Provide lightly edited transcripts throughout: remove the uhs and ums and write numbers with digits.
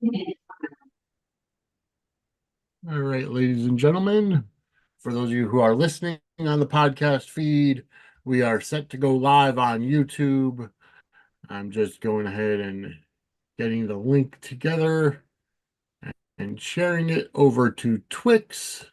All right, ladies and gentlemen, for those of you who are listening on the podcast feed, we are set to go live on YouTube. I'm just going ahead and getting the link together and sharing it over to Twix.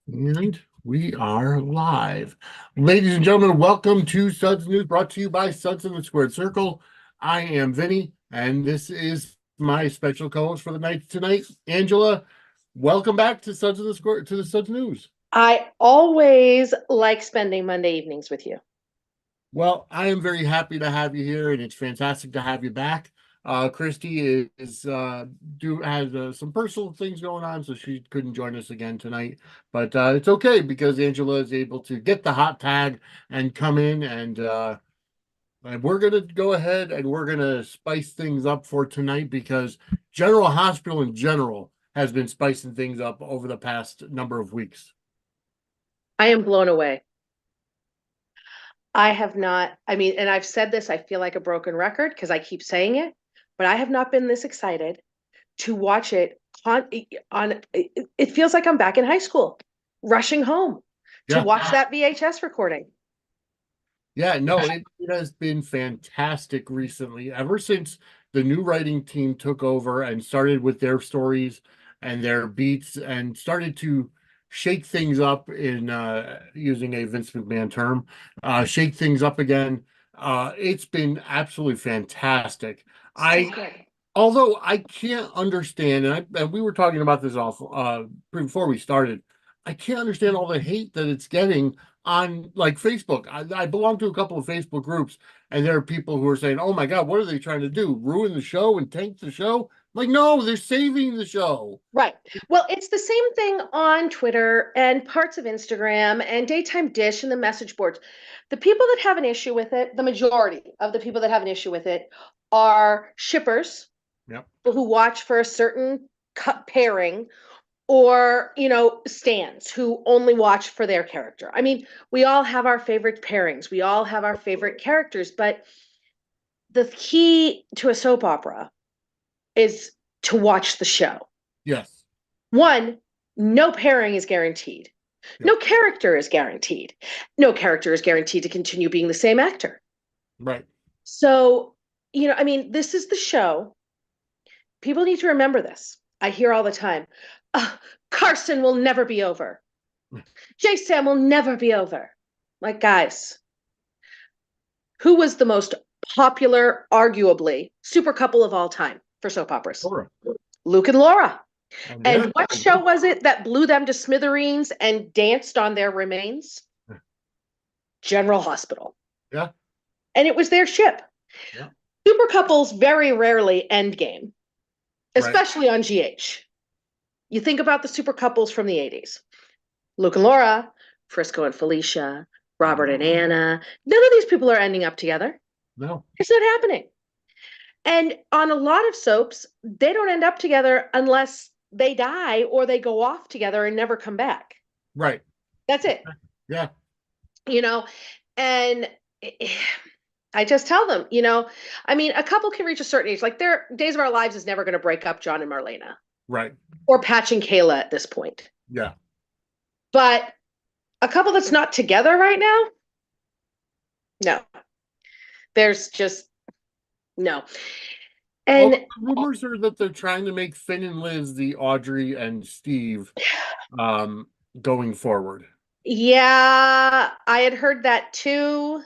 And we are live. Ladies and gentlemen, welcome to Suds News, brought to you by Suds in the Squared Circle. I am Vinny, and this is my special co-host for the night tonight, Angela. Welcome back to Suds in the Square, to the Suds News. I always like spending Monday evenings with you. Well, I am very happy to have you here, and it's fantastic to have you back. Christy has some personal things going on, so she couldn't join us again tonight. But it's okay because Angela is able to get the hot tag and come in, and we're gonna go ahead and we're gonna spice things up for tonight because General Hospital in general has been spicing things up over the past number of weeks. I am blown away. I have not, and I've said this, I feel like a broken record because I keep saying it, but I have not been this excited to watch it it feels like I'm back in high school, rushing home to Yeah. watch that VHS recording. Yeah, no, it has been fantastic recently. Ever since the new writing team took over and started with their stories and their beats and started to shake things up in using a Vince McMahon term, shake things up again. It's been absolutely fantastic. So good. Although I can't understand, and we were talking about this off before we started, I can't understand all the hate that it's getting on like Facebook. I belong to a couple of Facebook groups, and there are people who are saying, "Oh my God, what are they trying to do? Ruin the show and tank the show?" Like, no, they're saving the show. Right. Well, it's the same thing on Twitter and parts of Instagram and Daytime Dish and the message boards. The people that have an issue with it, the majority of the people that have an issue with it are shippers, Yep. people who watch for a certain cut pairing, or, stands who only watch for their character. I mean, we all have our favorite pairings, we all have our favorite characters, but the key to a soap opera is to watch the show. Yes. One, no pairing is guaranteed. Yep. No character is guaranteed. No character is guaranteed to continue being the same actor. Right. So, this is the show. People need to remember this. I hear all the time, Carson will never be over. J Sam will never be over. Like, guys, who was the most popular, arguably, super couple of all time for soap operas? Laura. Luke and Laura. And Yeah. what show was it that blew them to smithereens and danced on their remains? General Hospital. Yeah. And it was their ship. Yeah. Super couples very rarely end game, especially on GH. You think about the super couples from the 80s. Luke and Laura, Frisco and Felicia, Robert and Anna. None of these people are ending up together. No. It's not happening. And on a lot of soaps, they don't end up together unless they die or they go off together and never come back. Right. That's it. Yeah. And I just tell them, a couple can reach a certain age. Like their Days of Our Lives is never going to break up John and Marlena. Right. Or Patch and Kayla at this point. Yeah. But a couple that's not together right now, no. There's just no. And rumors are that they're trying to make Finn and Liz the Audrey and Steve going forward. Yeah, I had heard that too.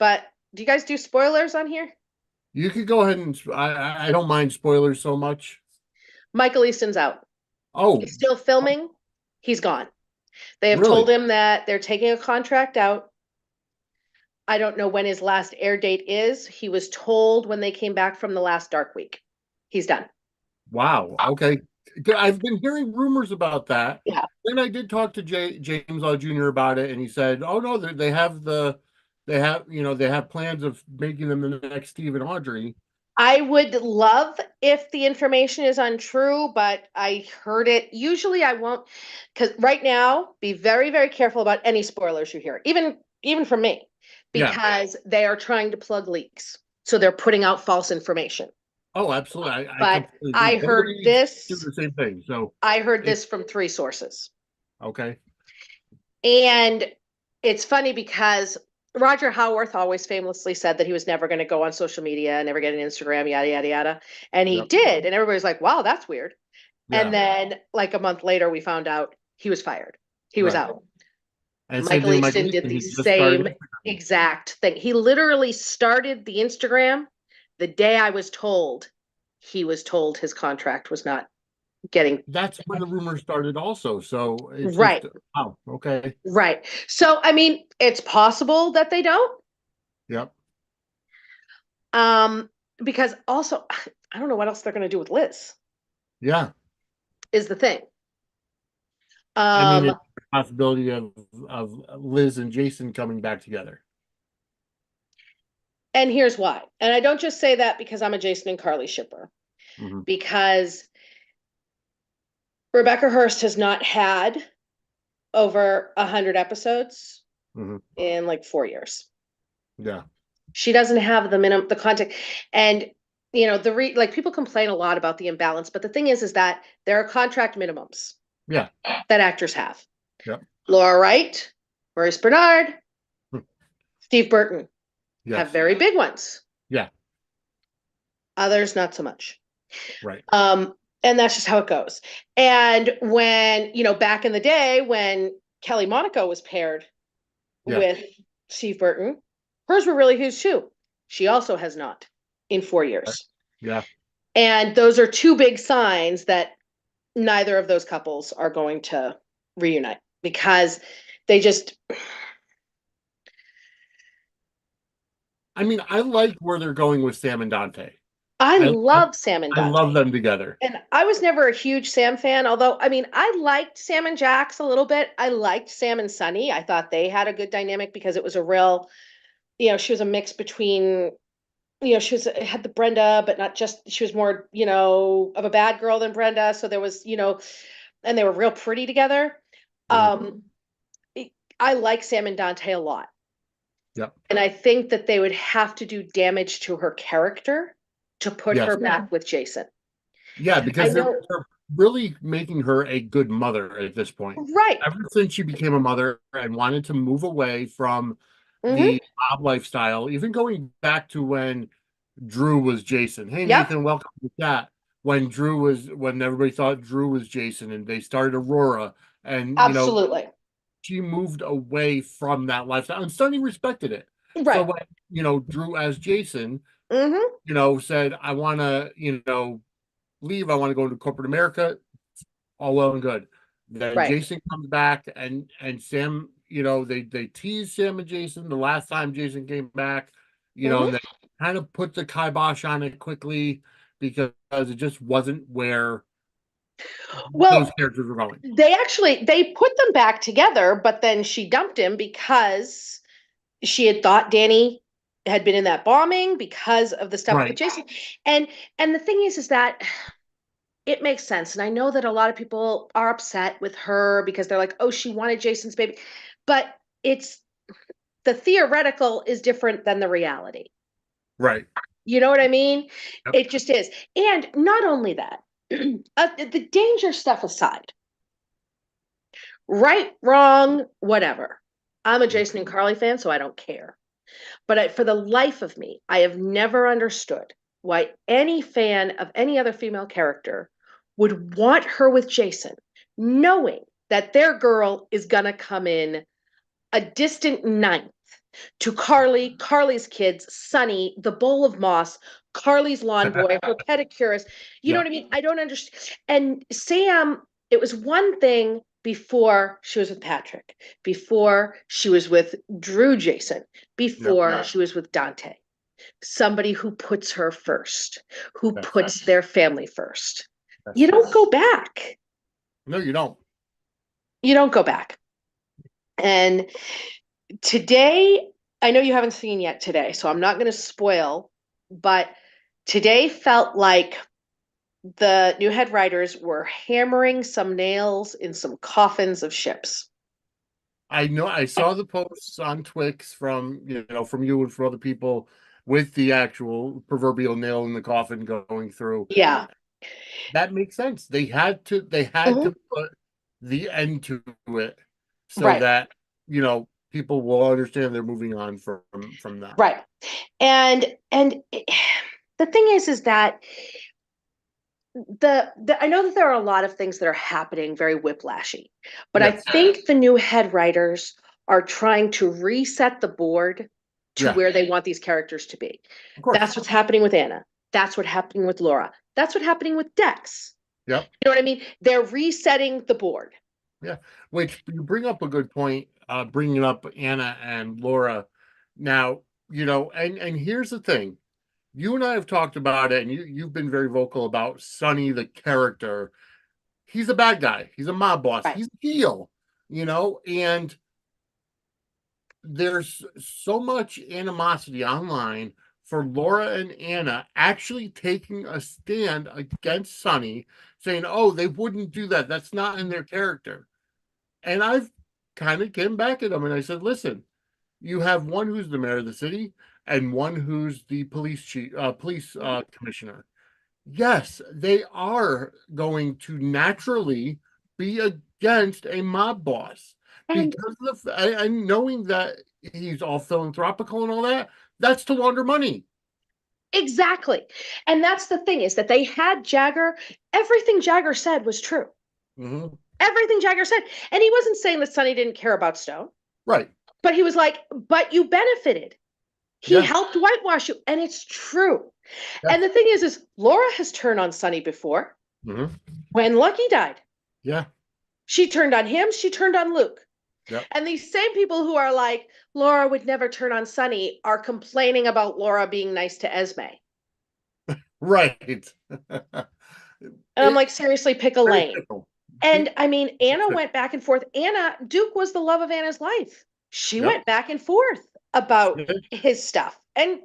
But do you guys do spoilers on here? You could go ahead and I don't mind spoilers so much. Michael Easton's out. Oh, he's still filming. He's gone. They have really? Told him that they're taking a contract out. I don't know when his last air date is. He was told when they came back from the last Dark Week. He's done. Wow. Okay. I've been hearing rumors about that. Yeah. Then I did talk to James Law Jr. about it, and he said, "Oh no, they have plans of making them the next Steve and Audrey." I would love if the information is untrue, but I heard it. Usually I won't, because right now, be very, very careful about any spoilers you hear, even from me, because they are trying to plug leaks. So they're putting out false information. Oh, absolutely. I But completely agree. Nobody's doing the same thing. So I heard it this from three sources. okay. And it's funny because Roger Howarth always famously said that he was never going to go on social media, never get an Instagram, yada, yada, yada. And he Yep. did. And everybody's like, wow, that's weird. And Yeah. then, like a month later, we found out he was fired. He was Right. out. And same Michael thing with Michael Easton did Easton. the He just started same Instagram. exact thing. He literally started the Instagram the day I was told he was told his contract was not getting That's where the rumor started also. So it's right. just oh, okay. Right. So, I mean, it's possible that they don't. Yep. Um, because also, I don't know what else they're going to do with Liz, Yeah. is the thing. I mean, Um, it's a possibility of Liz and Jason coming back together. and here's why. And I don't just say that because I'm a Jason and Carly shipper, Hmm. because Rebecca Hurst has not had over 100 episodes Hmm. in like 4 years. Yeah. She doesn't have the minimum, the content. And, like people complain a lot about the imbalance, but the thing is that there are contract minimums Yeah. that actors have. Yep. Laura Wright, Maurice Bernard, Steve Burton have Yes. very big ones. Yeah. Others, not so much. Right. And that's just how it goes. And when, back in the day when Kelly Monaco was paired Yeah. with Steve Burton, hers were really huge too. She also has not in 4 years. Yeah. And those are two big signs that neither of those couples are going to reunite because they just, I mean, I like where they're going with Sam and Dante. I I I, love Sam and I love Dante. them together. And I was never a huge Sam fan, although I mean, I liked Sam and Jax a little bit. I liked Sam and Sunny. I thought they had a good dynamic because it was a real, she was a mix between, she was had the Brenda, but not just, she was more, of a bad girl than Brenda. So there was, and they were real pretty together. Hmm. Um, I like Sam and Dante a lot. Yep. And I think that they would have to do damage to her character to put Yes. her back with Jason. Yeah, I because know, they're really making her a good mother at this point. right. Ever since she became a mother and wanted to move away from Hmm. the mob lifestyle, even going back to when Drew was Jason. Hey Yep. Nathan, welcome to that. When everybody thought Drew was Jason and they started Aurora and Absolutely. she moved away from that lifestyle and Sonny respected it. So Right. when Drew as Jason, Hmm. said, I wanna, leave, I want to go into corporate America, all well and good. Then Right. Jason comes back and Sam, they tease Sam and Jason the last time Jason came back, and Hmm. they kind of put the kibosh on it quickly because it just wasn't where those Well, characters were going. they put them back together, but then she dumped him because she had thought Danny had been in that bombing because of the stuff with Right, Jason. And the thing is that it makes sense. And I know that a lot of people are upset with her because they're like, oh, she wanted Jason's baby. But it's the theoretical is different than the reality. right. You know what I mean? Yep. It just is. And not only that, the danger stuff aside, right, wrong, whatever. I'm a Jason and Carly fan, so I don't care. But for the life of me, I have never understood why any fan of any other female character would want her with Jason, knowing that their girl is going to come in a distant ninth to Carly, Carly's kids, Sunny, the bowl of moss, Carly's lawn boy, her pedicurist. You know Yeah. what I mean? I don't understand. And Sam, it was one thing before she was with Patrick, before she was with Drew Jason, Yep. before she was with Dante. Somebody who puts her first, who Yes. puts their family first. You Yes. don't go back. No, you don't. You don't go back. And today, I know you haven't seen yet today, so I'm not going to spoil, but today felt like the new head writers were hammering some nails in some coffins of ships. I know I saw the posts on Twix from from you and from other people, with the actual proverbial nail in the coffin going through. Yeah. That makes sense. They had to Mhm. put the end to it so Right. that, people will understand they're moving on from that. Right. And the thing is that the I know that there are a lot of things that are happening very whiplashy, but I Yes. think the new head writers are trying to reset the board to Yeah, where they want these characters to be. of course. That's what's happening with Anna. That's what's happening with Laura. That's what's happening with Dex. Yep. You know what I mean? They're resetting the board. Yeah. Which you bring up a good point, bringing up Anna and Laura. Now, and here's the thing. You and I have talked about it, and you've been very vocal about Sonny, the character. He's a bad guy. He's a mob boss. Right. He's a heel, and there's so much animosity online for Laura and Anna actually taking a stand against Sonny, saying, "Oh, they wouldn't do that. That's not in their character." And I've kind of came back at them and I said, "Listen, you have one who's the mayor of the city and one who's the police chief, police commissioner. Yes, they are going to naturally be against a mob boss And because and knowing that he's all philanthropical and all that, that's to launder money." exactly. And that's the thing is that they had Jagger, everything Jagger said was true. Hmm. Everything Jagger said. And he wasn't saying that Sonny didn't care about Stone, Right. but he was like, but you benefited. He Yeah. helped whitewash you. And it's true. Yeah. And the thing is Laura has turned on Sonny before. Hmm. When Lucky died, Yeah. she turned on him, she turned on Luke. Yep. And these same people who are like, Laura would never turn on Sonny are complaining about Laura being nice to Esme. Right. And I'm It like, seriously, pick a very lane. fickle. And Be- I mean, Anna went back and forth. Anna, Duke was the love of Anna's life. She Yep. went back and forth about his stuff. And,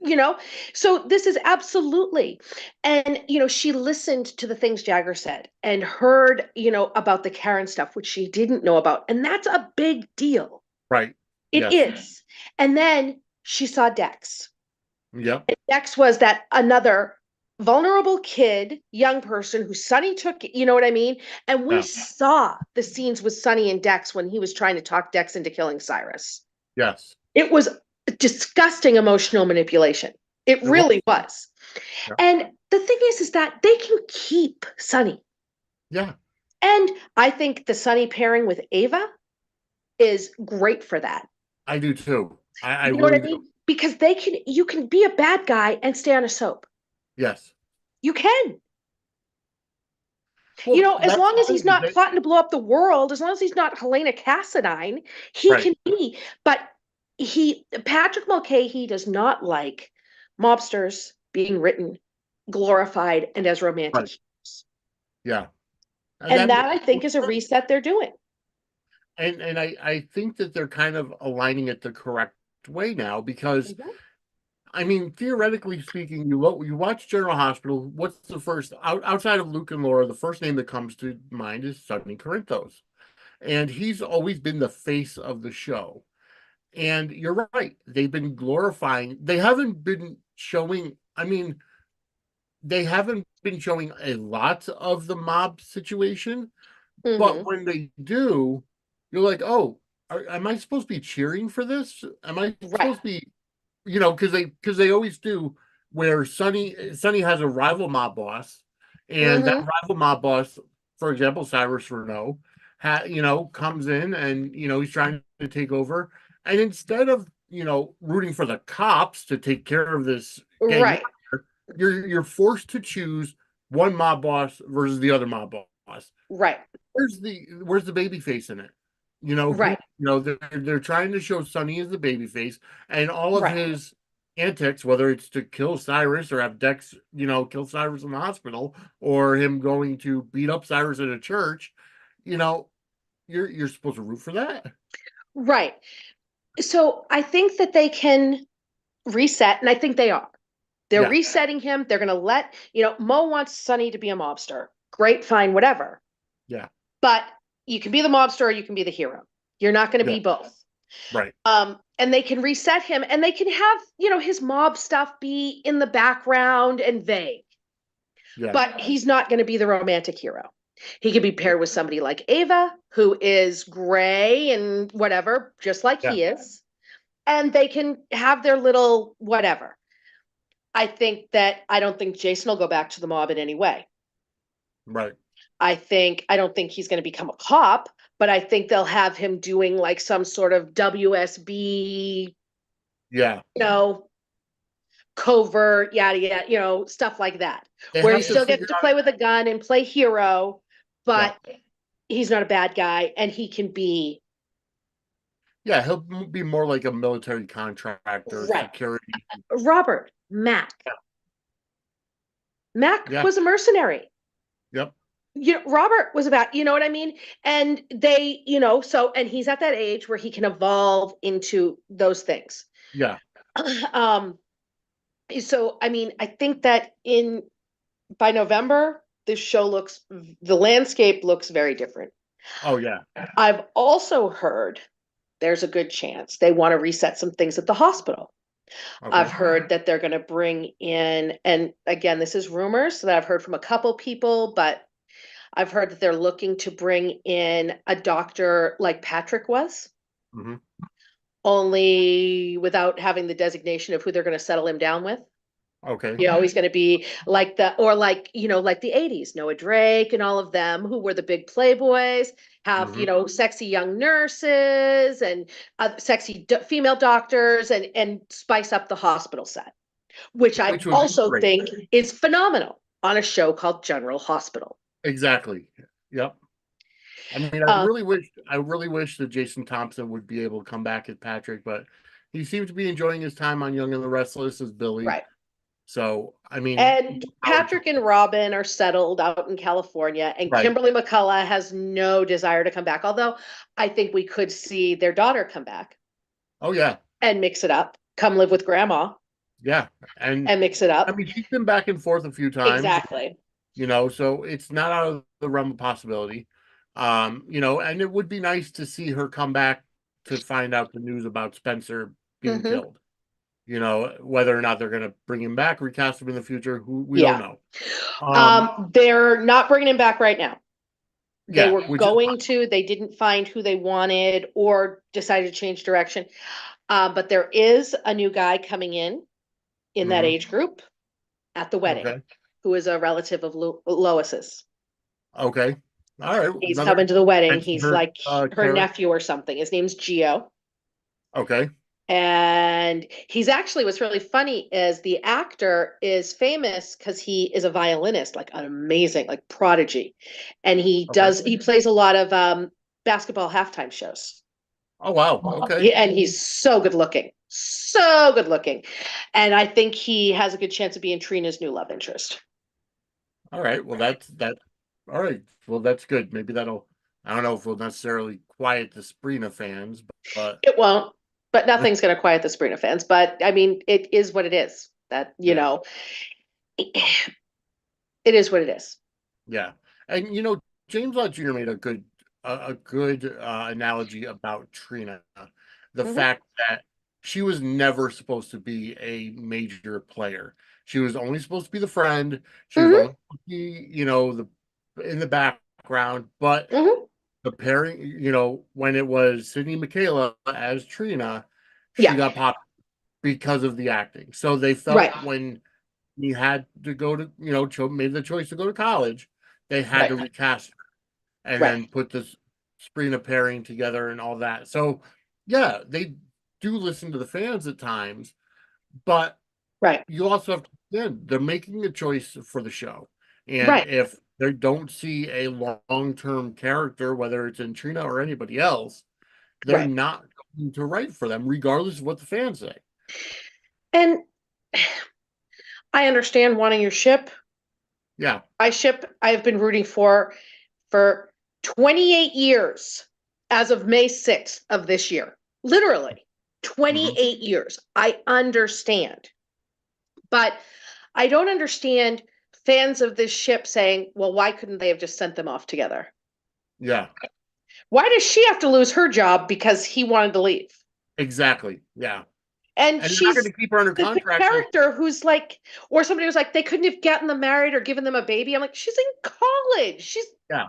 you know, so this is absolutely. And, she listened to the things Jagger said and heard, about the Karen stuff, which she didn't know about. And that's a big deal. Right. It Yes. is. And then she saw Dex. Yep. And Dex was that another vulnerable kid, young person who Sonny took, you know what I mean? And we Yeah. saw the scenes with Sonny and Dex when he was trying to talk Dex into killing Cyrus. Yes. It was disgusting emotional manipulation. It It was. really was. Yeah. And the thing is that they can keep Sonny. Yeah. And I think the Sonny pairing with Ava is great for that. I do too. I You know what I really do. mean? Because you can be a bad guy and stay on a soap. Yes. You can. Well, As that's long the as he's thing. not plotting to blow up the world, as long as he's not Helena Cassadine, he Right. can be. But Patrick Mulcahy does not like mobsters being written, glorified, and as romantic Right. heroes. Yeah. And And that that makes I think is a reset they're doing. and I think that they're kind of aligning it the correct way now because Mhm. I mean, theoretically speaking, you watch General Hospital. What's the first outside of Luke and Laura? The first name that comes to mind is Sonny Corinthos, and he's always been the face of the show. And you're right; they've been glorifying. They haven't been showing. I mean, they haven't been showing a lot of the mob situation, but Mhm. when they do, you're like, oh, am I supposed to be cheering for this? Am I Right. supposed to be, because they always do where Sonny has a rival mob boss, and that Mhm. rival mob boss, for example, Cyrus Renault, comes in and he's trying to take over, and instead of rooting for the cops to take care of this gang Right. warfare, you're forced to choose one mob boss versus the other mob boss. Right. Where's the baby face in it? Right. They're trying to show Sonny as the baby face, and all of Right. his antics, whether it's to kill Cyrus or have Dex, kill Cyrus in the hospital, or him going to beat up Cyrus at a church, you know, you're supposed to root for that. Right. So I think that they can reset, and I think they are. They're Yeah, resetting him. They're going to Mo wants Sonny to be a mobster. Great, fine, whatever. yeah, But you can be the mobster or you can be the hero. You're not going to yeah, be both. right. and they can reset him, and they can have, his mob stuff be in the background and vague, Yeah. but he's not going to be the romantic hero. He could be paired with somebody like Ava, who is gray and whatever, just like Yeah. he is, and they can have their little whatever. I don't think Jason will go back to the mob in any way. Right. I don't think he's going to become a cop, but I think they'll have him doing like some sort of WSB, Yeah. covert, yada yada, stuff like that, They where he have to still figure gets to out. play with a gun and play hero, Yeah. but he's not a bad guy, and he can be Yeah. He'll be more like a military contractor, right. security. Robert Mac. Yeah. Mac Yeah. was a mercenary. Yep. Robert was about, you know what I mean? And they, and he's at that age where he can evolve into those things. Yeah. um, so I mean, I think that in by November, the landscape looks very different. Oh yeah. I've also heard there's a good chance they want to reset some things at the hospital. I've Okay. heard that they're going to bring in, and again, this is rumors that I've heard from a couple people, but I've heard that they're looking to bring in a doctor like Patrick was, Hmm. only without having the designation of who they're going to settle him down with. Okay. He's going to be like like the 80s, Noah Drake and all of them who were the big playboys, have, Hmm. sexy young nurses and sexy female doctors, and spice up the hospital set, which I Which would be also great. think is phenomenal on a show called General Hospital. Exactly. Yep. I mean, Um, I really wish that Jason Thompson would be able to come back as Patrick, but he seems to be enjoying his time on Young and the Restless as Billy. right. So, I mean, And Patrick and Robin are settled out in California, and right. Kimberly McCullough has no desire to come back. Although I think we could see their daughter come back Oh yeah. and mix it up, come live with grandma Yeah. And and mix it I up. mean, she's been back and forth a few times, Exactly. so it's not out of the realm of possibility. And it would be nice to see her come back to find out the news about Spencer being Hmm. killed. Whether or not they're going to bring him back, recast him in the future, who we don't Yeah. know. Um, They're not bringing him back right now. They yeah, were which is going to, they didn't find who they wanted or decided to change direction. But there is a new guy coming in that mhm, age group at the wedding, okay, who is a relative of Lois's. okay, all right, He's another coming to the wedding. mention He's her like her character. nephew or something. His name's Gio. Okay, And he's actually, what's really funny is the actor is famous because he is a violinist, like an amazing, like prodigy. And okay. he plays a lot of basketball halftime shows. Oh wow, okay, And he's so good looking, so good looking. And I think he has a good chance of being Trina's new love interest. all right. Well, that's that. All right. Well, that's good. Maybe that'll. I don't know if it'll necessarily quiet the Sprina fans, but It won't, but nothing's going to quiet the Sabrina fans. But I mean, it is what it is. That, yeah, it is what it is. yeah. And James Lott Jr. made a good analogy about Trina, the Hmm. fact that she was never supposed to be a major player. She was only supposed to be the friend. She was Hmm. only supposed to be, the in the background. But Hmm. the pairing, when it was Sydney Michaela as Trina, she Yeah. got popped because of the acting. So they Right. felt when he had to go to, made the choice to go to college, they had to Right. recast and Right. then put this Sprina pairing together and all that. So, yeah, they do listen to the fans at times, but Right. you also have to, they're making a choice for the show. And Right. if they don't see a long-term character, whether it's in Trina or anybody else, they're Right. not going to write for them, regardless of what the fans say. And I understand wanting your ship. Yeah. I have been rooting for 28 years as of May 6th of this year. Literally Hmm. 28 years. I understand. But I don't understand fans of this ship saying, well, why couldn't they have just sent them off together? Yeah. Why does she have to lose her job because he wanted to leave? Exactly. Yeah. And And they're not going she's to keep her under the contract for, character who's like, or somebody was like, they couldn't have gotten them married or given them a baby. I'm like, she's in college. She's yeah.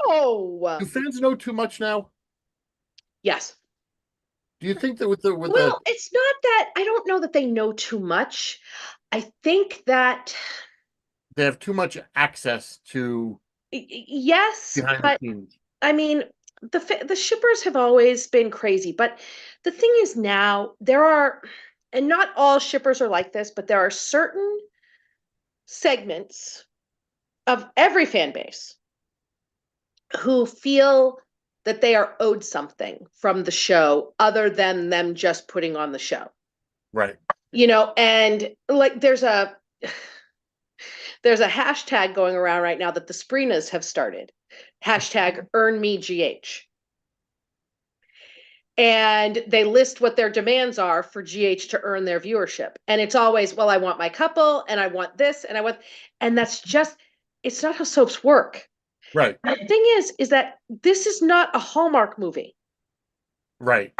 no. Do fans know too much now? Yes. Do you think that with the Well, it's not that I don't know that they know too much. I think that they have too much access to yes, behind the but scenes? I mean, the shippers have always been crazy, but the thing is now there are, and not all shippers are like this, but there are certain segments of every fan base who feel that they are owed something from the show other than them just putting on the show. Right. And like there's a hashtag going around right now that the Sprinas have started. Hashtag earn me GH. And they list what their demands are for GH to earn their viewership. And it's always, well, I want my couple and I want this and I want, and that's just, it's not how soaps work. Right. The thing is that this is not a Hallmark movie. Right.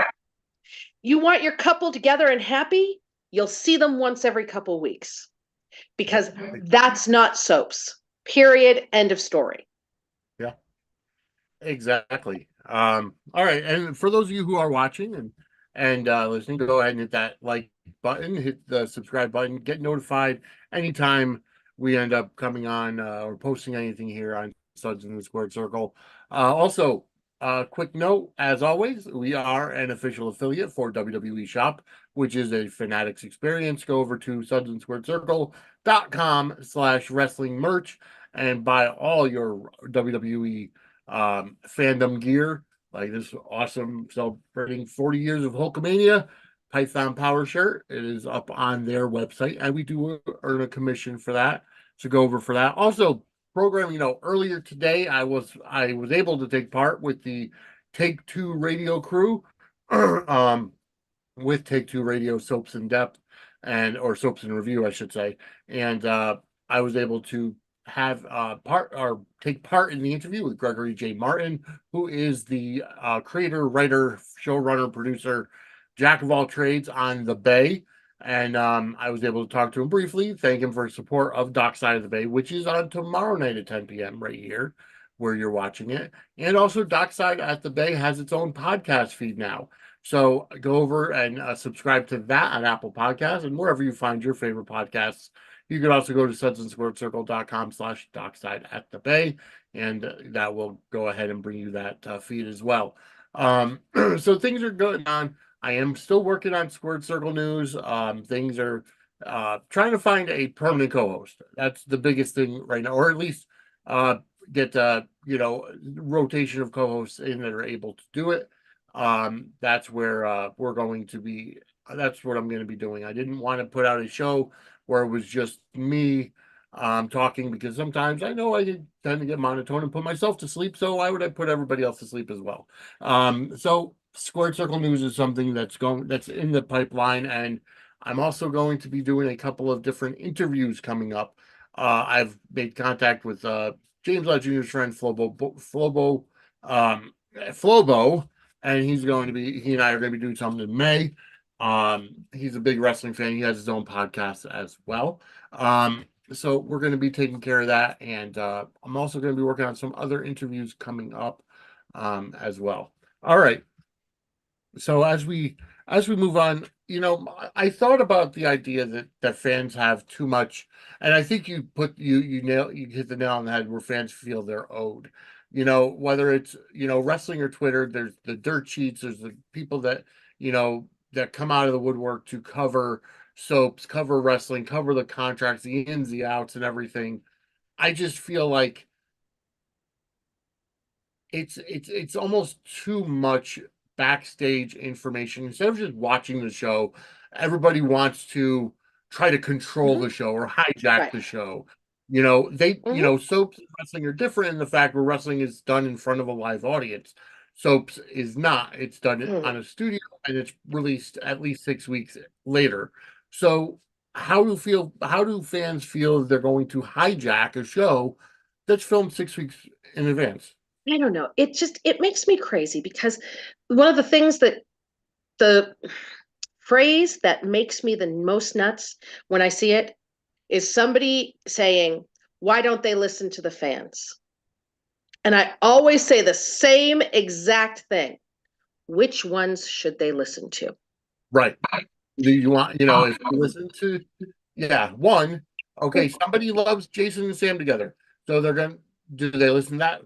You want your couple together and happy, you'll see them once every couple weeks Yeah. because that's not soaps. Period. End of story. Yeah. Exactly. All right. And for those of you who are watching and listening, go ahead and hit that like button, hit the subscribe button, get notified anytime we end up coming on or posting anything here on Suds in the Squared Circle. Also, quick note, as always, we are an official affiliate for WWE Shop, which is a Fanatics experience. Go over to sudsandsquaredcircle.com/wrestling merch and buy all your WWE fandom gear, like this awesome celebrating 40 years of Hulkamania Python Power shirt. It is up on their website, and we do earn a commission for that. So go over for that. Also, program, earlier today I was able to take part with the Take Two radio crew. um with Take Two Radio Soaps in Depth and or Soaps in Review, I should say. And I was able to have part or take part in the interview with Gregory J. Martin, who is the creator, writer, showrunner, producer, jack of all trades on The Bay. And I was able to talk to him briefly, thank him for his support of Dockside of the Bay, which is on tomorrow night at 10 p.m. right here where you're watching it. And also, Dockside at the Bay has its own podcast feed now. So go over and subscribe to that on Apple Podcasts and wherever you find your favorite podcasts. You can also go to sudsandsquaredcircle.com/dockside at the bay, and that will go ahead and bring you that feed as well. So things are going on. I am still working on Squared Circle News. Things are trying to find a permanent co-host. That's the biggest thing right now, or at least uh, get rotation of co-hosts in that are able to do it. That's where we're going to be. That's what I'm going to be doing. I didn't want to put out a show where it was just me talking because sometimes I know I tend to get monotone and put myself to sleep. So why would I put everybody else to sleep as well? So Squared Circle News is something that's in the pipeline, and I'm also going to be doing a couple of different interviews coming up. I've made contact with James Lott Jr.'s friend Flobo, and he and I are going to be doing something in May. He's a big wrestling fan. He has his own podcast as well. So we're going to be taking care of that, and I'm also going to be working on some other interviews coming up as well. All right. So as we move on, I thought about the idea that fans have too much, and I think you hit the nail on the head where fans feel they're owed. Whether it's wrestling or Twitter, there's the dirt sheets, there's the people that come out of the woodwork to cover soaps, cover wrestling, cover the contracts, the ins, the outs, and everything. I just feel like it's almost too much backstage information. Instead of just watching the show, everybody wants to try to control Mm-hmm. the show or hijack Right. the show. Mm-hmm. Soaps and wrestling are different in the fact where wrestling is done in front of a live audience. Soaps is not. It's done Mm-hmm. on a studio and it's released at least 6 weeks later. So how do fans feel they're going to hijack a show that's filmed 6 weeks in advance? I don't know. It makes me crazy because one of the things that the phrase that makes me the most nuts when I see it is somebody saying, why don't they listen to the fans? And I always say the same exact thing. Which ones should they listen to? Right. Do you want, if you listen to, yeah, one, okay, somebody loves Jason and Sam together. So do they listen to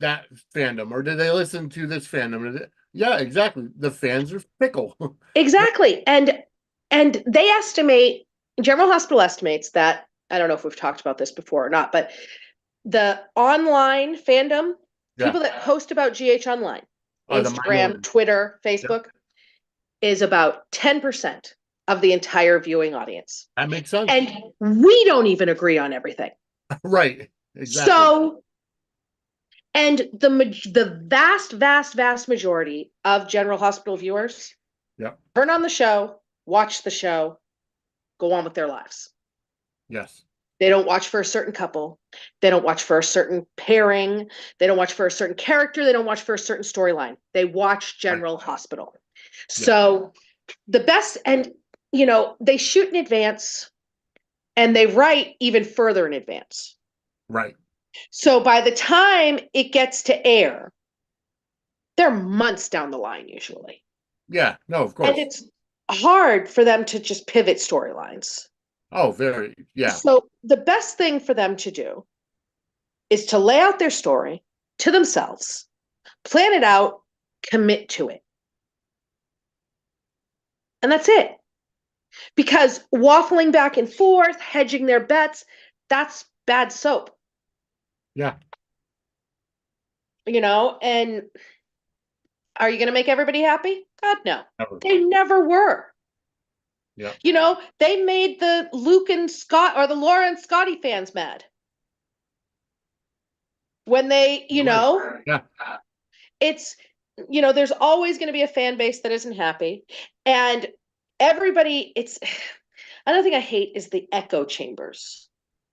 that fandom, or do they listen to this fandom? Yeah, exactly. The fans are fickle. Exactly. And they estimate, General Hospital estimates that, I don't know if we've talked about this before or not, but the online fandom, Yeah, people that post about GH online, are the Instagram, minority. Twitter, Yeah, Facebook, is about 10% of the entire viewing audience. that makes sense. And we don't even agree on everything. Right. Exactly. So, and the vast majority of General Hospital viewers Yeah. turn on the show, watch the show, go on with their lives. Yes. They don't watch for a certain couple. They don't watch for a certain pairing. They don't watch for a certain character. They don't watch for a certain storyline. They watch Right. General Hospital. Yeah. So the best, and they shoot in advance and they write even further in advance. Right. So by the time it gets to air, they're months down the line usually. Yeah. No, of And course. it's hard for them to just pivot storylines. Oh, very. Yeah. So the best thing for them to do is to lay out their story to themselves, plan it out, commit to it. And that's it. Because waffling back and forth, hedging their bets, that's bad soap, Yeah. and are you going to make everybody happy? God, no. Never. They never were. Yeah. They made the Luke and Scott or the Laura and Scotty fans mad when they, You're right. Yeah. it's, there's always going to be a fan base that isn't happy. And everybody, another thing I hate is the echo chambers,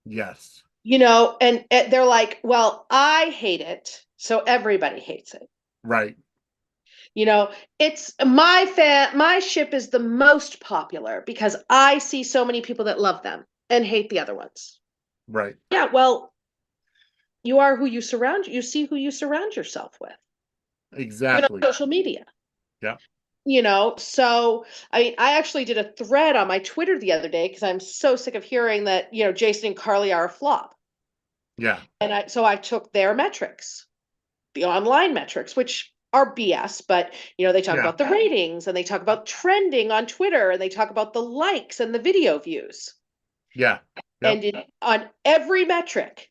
Yes. and they're like, well, I hate it, so everybody hates it. Right. You know, it's my ship is the most popular because I see so many people that love them and hate the other ones. Right. Yeah, well, you see who you surround yourself with, even on Exactly. social media. Yeah. So I mean, I actually did a thread on my Twitter the other day because I'm so sick of hearing that, Jason and Carly are a flop. Yeah. And I took their metrics, the online metrics, which are BS, but they talk Yeah. about the ratings and they talk about trending on Twitter and they talk about the likes and the video views. Yeah. Yep. And on every metric,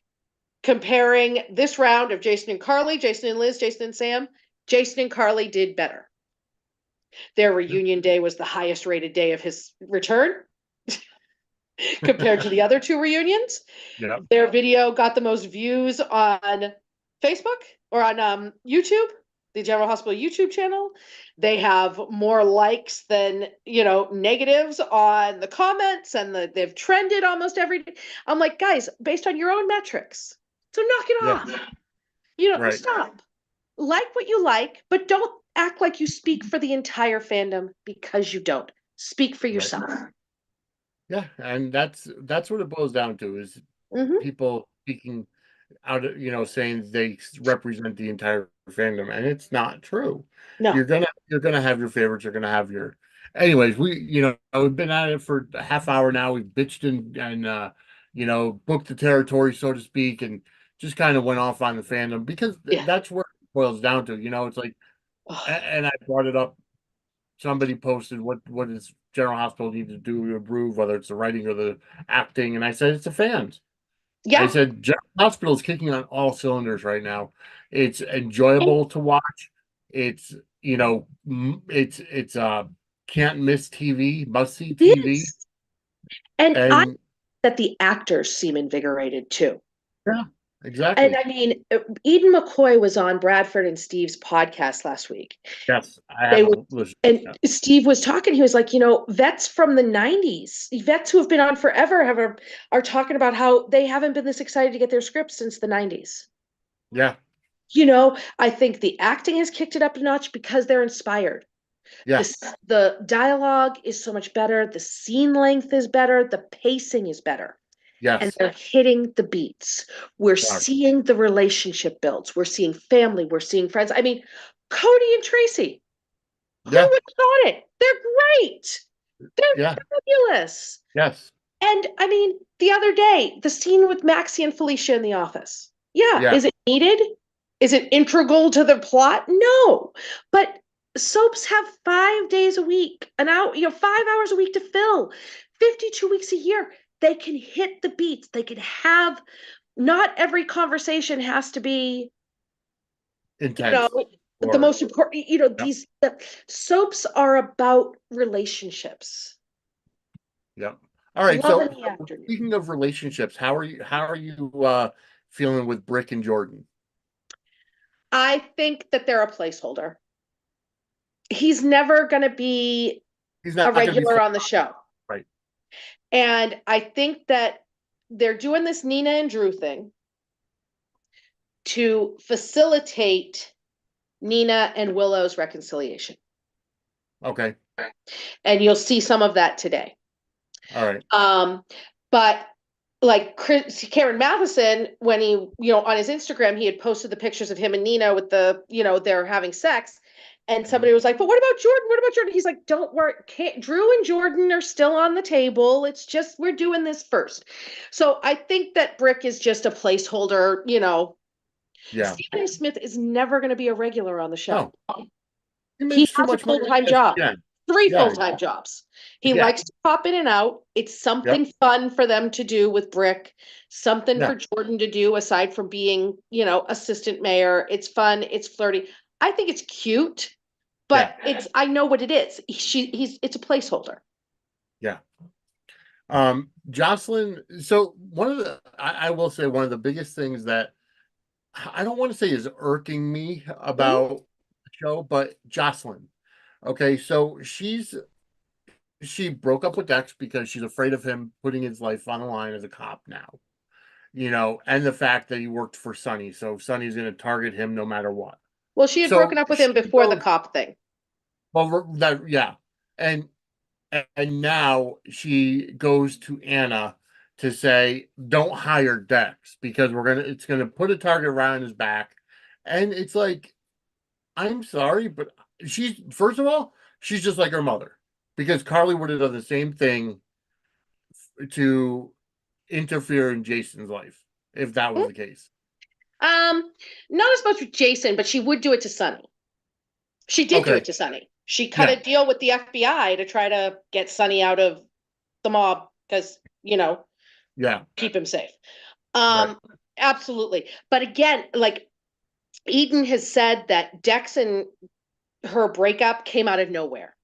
comparing this round of Jason and Carly, Jason and Liz, Jason and Sam, Jason and Carly did better. Their reunion day was the highest rated day of his return compared to the other two reunions. Yep. Their video got the most views on Facebook or on YouTube, the General Hospital YouTube channel. They have more likes than negatives on the comments, and they've trended almost every day. I'm like, guys, based on your own metrics, so knock it Yeah. off. Right. Stop. Like what you like, but don't act like you speak for the entire fandom because you don't. Speak for Right. yourself. Yeah. And that's what it boils down to is Mm-hmm. people speaking out of, saying they represent the entire fandom, and it's not true. No. You're gonna have your favorites. You're gonna have your. Anyways, we've been at it for a half hour now. We've bitched and booked the territory, so to speak, and just kind of went off on the fandom because Yeah. that's where it boils down to. It's like, Oh, and I brought it up. Somebody posted what does General Hospital need to do to improve, whether it's the writing or the acting, and I said it's the fans. I yeah. said General Hospital is kicking on all cylinders right now. It's enjoyable to watch. It's it's can't miss TV, must see It TV, is. And I and that the actors seem invigorated too. yeah, And exactly. I mean, Eden McCoy was on Bradford and Steve's podcast last week. Yes, I They were, haven't listened. and Yet. Steve was talking. He was like, vets from the '90s, vets who have been on forever, are talking about how they haven't been this excited to get their scripts since the '90s. Yeah, I think the acting has kicked it up a notch because they're inspired. Yeah. The dialogue is so much better. The scene length is better. The pacing is better. And Yes. they're hitting the beats. We're They are. seeing the relationship builds. We're seeing family. We're seeing friends. I mean, Cody and Tracy, who Yeah. would have thought it? They're great. Yeah. They're fabulous. Yes. And I mean, the other day, the scene with Maxie and Felicia in the office. Yeah, Yeah. is it needed? Is it integral to the plot? No. But soaps have 5 days a week, 5 hours a week to fill, 52 weeks a year. They can hit the beats. They can have, not every conversation has to be, you know, Intense. the Or most important, yep. soaps are about relationships. Yep. All right. Love in So the afternoon. speaking of relationships, how are you feeling with Brick and Jordan? I think that they're a placeholder. He's never going to be He's a not going to be regular full, on the show. right. And I think that they're doing this Nina and Drew thing to facilitate Nina and Willow's reconciliation. Okay. And you'll see some of that today. All right. But like Karen Matheson, when he, on his Instagram, he had posted the pictures of him and Nina with they're having sex. And Mhm. somebody was like, but what about Jordan? What about Jordan? He's like, don't worry. Drew and Jordan are still on the table. It's just, we're doing this first. So I think that Brick is just a placeholder. Yeah. Stephen A. Smith is never going to be a regular on the show. No, he He makes too has a much money full-time with job, ESPN. three Yeah. full-time jobs. He Yeah. likes to pop in and out. It's Yep. something fun for them to do with Brick, something Yeah. for Jordan to do aside from being, assistant mayor. It's fun, it's flirty. I think it's cute, Yeah. but I know what it is. It's a placeholder. Yeah. Jocelyn, so I will say one of the biggest things that I don't want to say is irking me Mhm. about the show, but Jocelyn. Okay, so she broke up with Dex because she's afraid of him putting his life on the line as a cop now, and the fact that he worked for Sonny, so Sonny's going to target him no matter what. Well, she had broken So up with she him before the goes, cop thing. well, that yeah, and and now she goes to Anna to say, "Don't hire Dex because it's gonna put a target around his back," and it's like, I'm sorry, but she's first of all, she's just like her mother because Carly would have done the same thing to interfere in Jason's life if that was Mhm. the case. Not as much with Jason, but she would do it to Sonny. She did do it Okay, to Sonny. She cut a yeah, deal with the FBI to try to get Sonny out of the mob because, yeah, keep him safe. right, Um, Absolutely. But again, like Eden has said that Dex and her breakup came out of nowhere.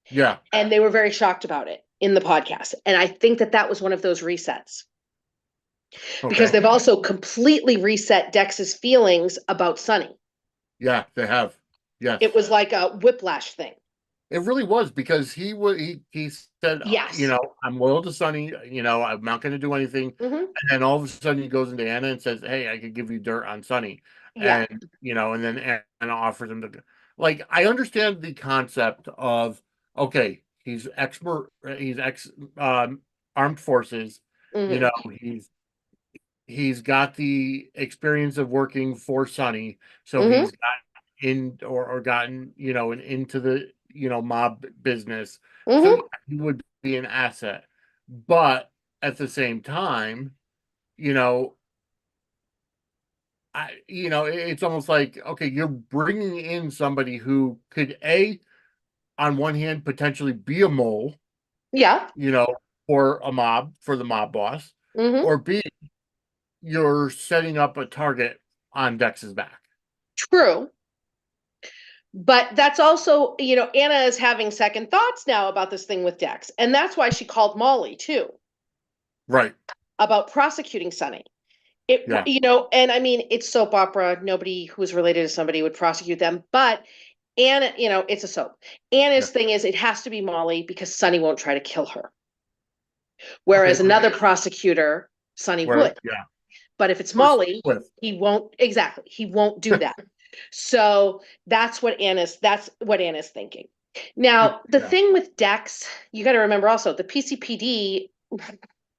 yeah, And they were very shocked about it in the podcast. And I think that that was one of those resets because okay, they've also completely reset Dex's feelings about Sonny. yeah, they have, It yes. was like a whiplash thing. It really was because he said, Yes. I'm loyal to Sonny, I'm not going to do anything, Mm-hmm. and then all of a sudden he goes into Anna and says, "Hey, I could give you dirt on Sonny," Yeah. and then Anna offers him the like. I understand the concept of okay, he's ex armed forces, Mm-hmm. he's got the experience of working for Sonny, so Mm-hmm. he's got in or gotten and into the mob business. So yeah, Mm-hmm. he would be an asset, but at the same time, you know, it's almost like okay, you're bringing in somebody who could on one hand potentially be a mole, Yeah. you know, for the mob boss, Mm-hmm. or B, you're setting up a target on Dex's back. True. But that's also, Anna is having second thoughts now about this thing with Dex. And that's why she called Molly too Right. about prosecuting Sonny. Yeah. And I mean, it's soap opera. Nobody who's related to somebody would prosecute them. But Anna, it's a soap. Yeah. Anna's thing is it has to be Molly because Sonny won't try to kill her. Whereas Okay. another prosecutor, Sonny Where would. yeah. But if it's Or Molly, with. he won't exactly. He won't do that. So that's what Anna's thinking. Now, the Yeah. thing with Dex, you got to remember also the PCPD,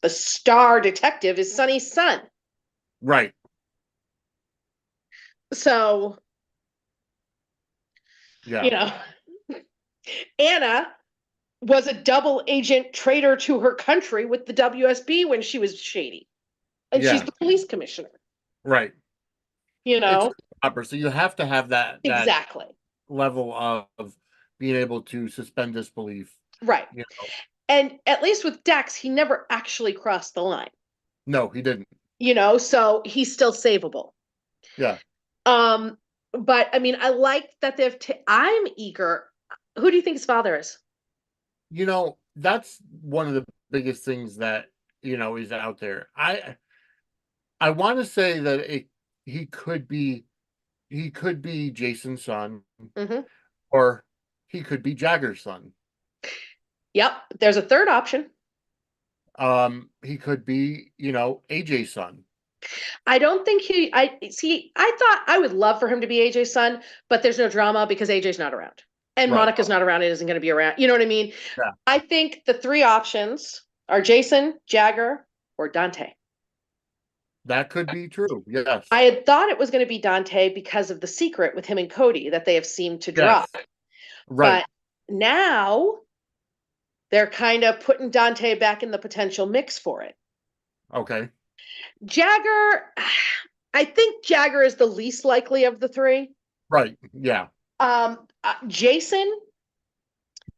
the star detective, is Sonny's son. Right. So, you Yeah. know, Anna was a double agent traitor to her country with the WSB when she was shady. And she's Yeah. the police commissioner, Right. you It's know? opera, so you have to have that Exactly. level of being able to suspend disbelief. Right. You know, And at least with Dex, he never actually crossed the line, no, he didn't. so he's still savable. Yeah. Um, but I mean, I like that I'm eager. Who do you think his father is? That's one of the biggest things that, is out there. I want to say that he could be he could be Jason's son, Hmm. or he could be Jagger's son. Yep. There's a third option. He could be, AJ's son. I don't think I see. I thought I would love for him to be AJ's son, but there's no drama because AJ's not around and Right. Monica's not around and isn't going to be around. You know what I mean? Yeah. I think the three options are Jason, Jagger, or Dante. That could be true. Yes. I had thought it was going to be Dante because of the secret with him and Cody that they have seemed to drop. Yes. Right. But now they're kind of putting Dante back in the potential mix for it. Okay. Jagger, I think Jagger is the least likely of the three. Right. Yeah. Jason,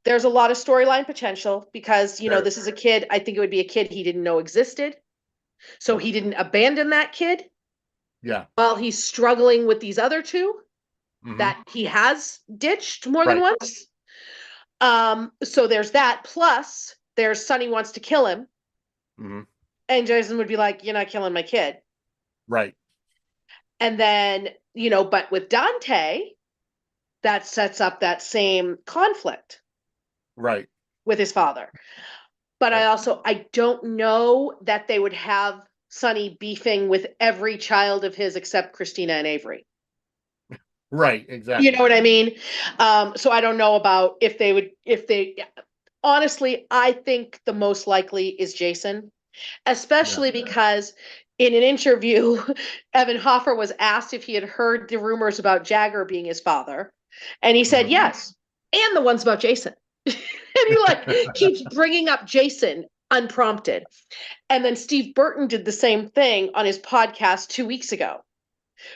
there's a lot of storyline potential because, There. this is a kid. I think it would be a kid he didn't know existed. So Yep. he didn't abandon that kid Yeah. while he's struggling with these other two Hmm. that he has ditched more than Right. once. So there's that. Plus, there's Sonny wants to kill him, Hmm. and Jason would be like, "You're not killing my kid." Right. And then, but with Dante, that sets up that same conflict Right. with his father. But Yep. I don't know that they would have Sonny beefing with every child of his except Christina and Avery. Right. You know Exactly. what I mean? So I don't know about if they, honestly, I think the most likely is Jason, Yeah. especially because in an interview, Evan Hoffer was asked if he had heard the rumors about Jagger being his father. And he said Hmm. yes, and the ones about Jason. And he keeps bringing up Jason unprompted. And then Steve Burton did the same thing on his podcast 2 weeks ago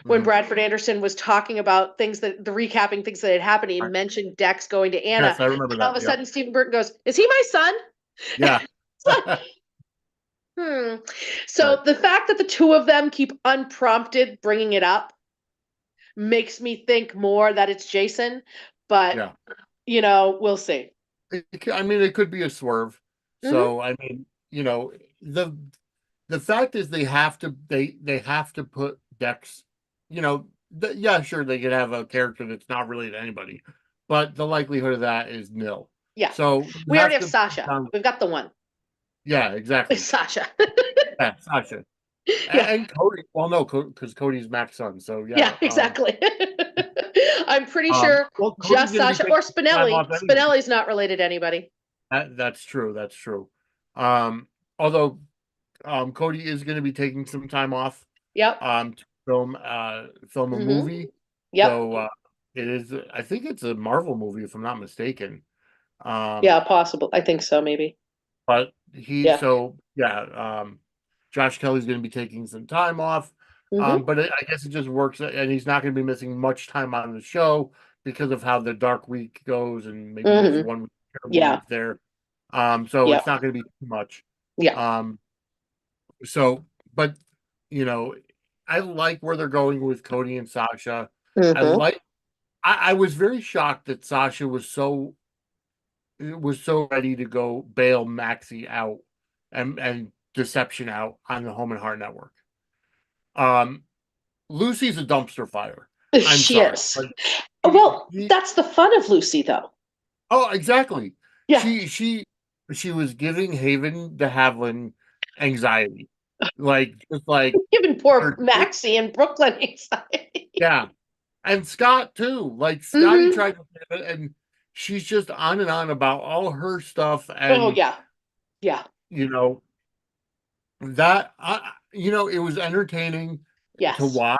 when Hmm. Bradford Anderson was talking about the recapping things that had happened. He Right. mentioned Dex going to Anna. Yes, I remember And all that. of a Yep. sudden, Stephen Burton goes, "Is he my son?" Yeah. It's like, hmm. Right. So the fact that the two of them keep unprompted bringing it up makes me think more that it's Jason, but Yeah. we'll see. I mean, it could be a swerve. Hmm. So, I mean, the the fact is they have to put Dex, yeah, sure, they could have a character that's not related to anybody, but the likelihood of that is nil. Yeah, So you we already have have to Sasha. We've got the one. yeah, exactly. Sasha. Yeah, Sasha. Yeah, And Cody. Well, no, because Cody's Mac's son. So yeah, yeah. exactly. I'm pretty sure Well, Cody's just going to be Sasha or taking time Spinelli. off anyway. Spinelli's not related to anybody. That's true. That's true. Um, although Cody is going to be taking some time off Yep. to film a Hmm. movie. Yep. So it is. I think it's a Marvel movie, if I'm not mistaken. Yeah, Um, possible. I think so, maybe. but Yeah. so yeah. Josh Kelly's going to be taking some time off. Hmm. But I guess it just works, and he's not going to be missing much time on the show because of how the Dark Week goes, and maybe there's Hmm. 1 week here, one Yeah. week there. So Yeah. it's not going to be too much. Yeah. Um, so, but you know, I like where they're going with Cody and Sasha. I Hmm. like. I was very shocked that Sasha was so ready to go bail Maxie out and Deception out on the Home and Heart Network. Um, Lucy's a dumpster fire. I'm She sorry, is. but Well, he, that's the fun of Lucy, though. oh, exactly. Yeah. She was giving Haven de Havilland anxiety, just like Even poor her, Maxie in Brooklyn anxiety. yeah, and Scott too. Like Scotty Hmm. tried to, and she's just on and on about all her stuff, Oh and yeah. Yeah. you know that it was entertaining to Yes. watch,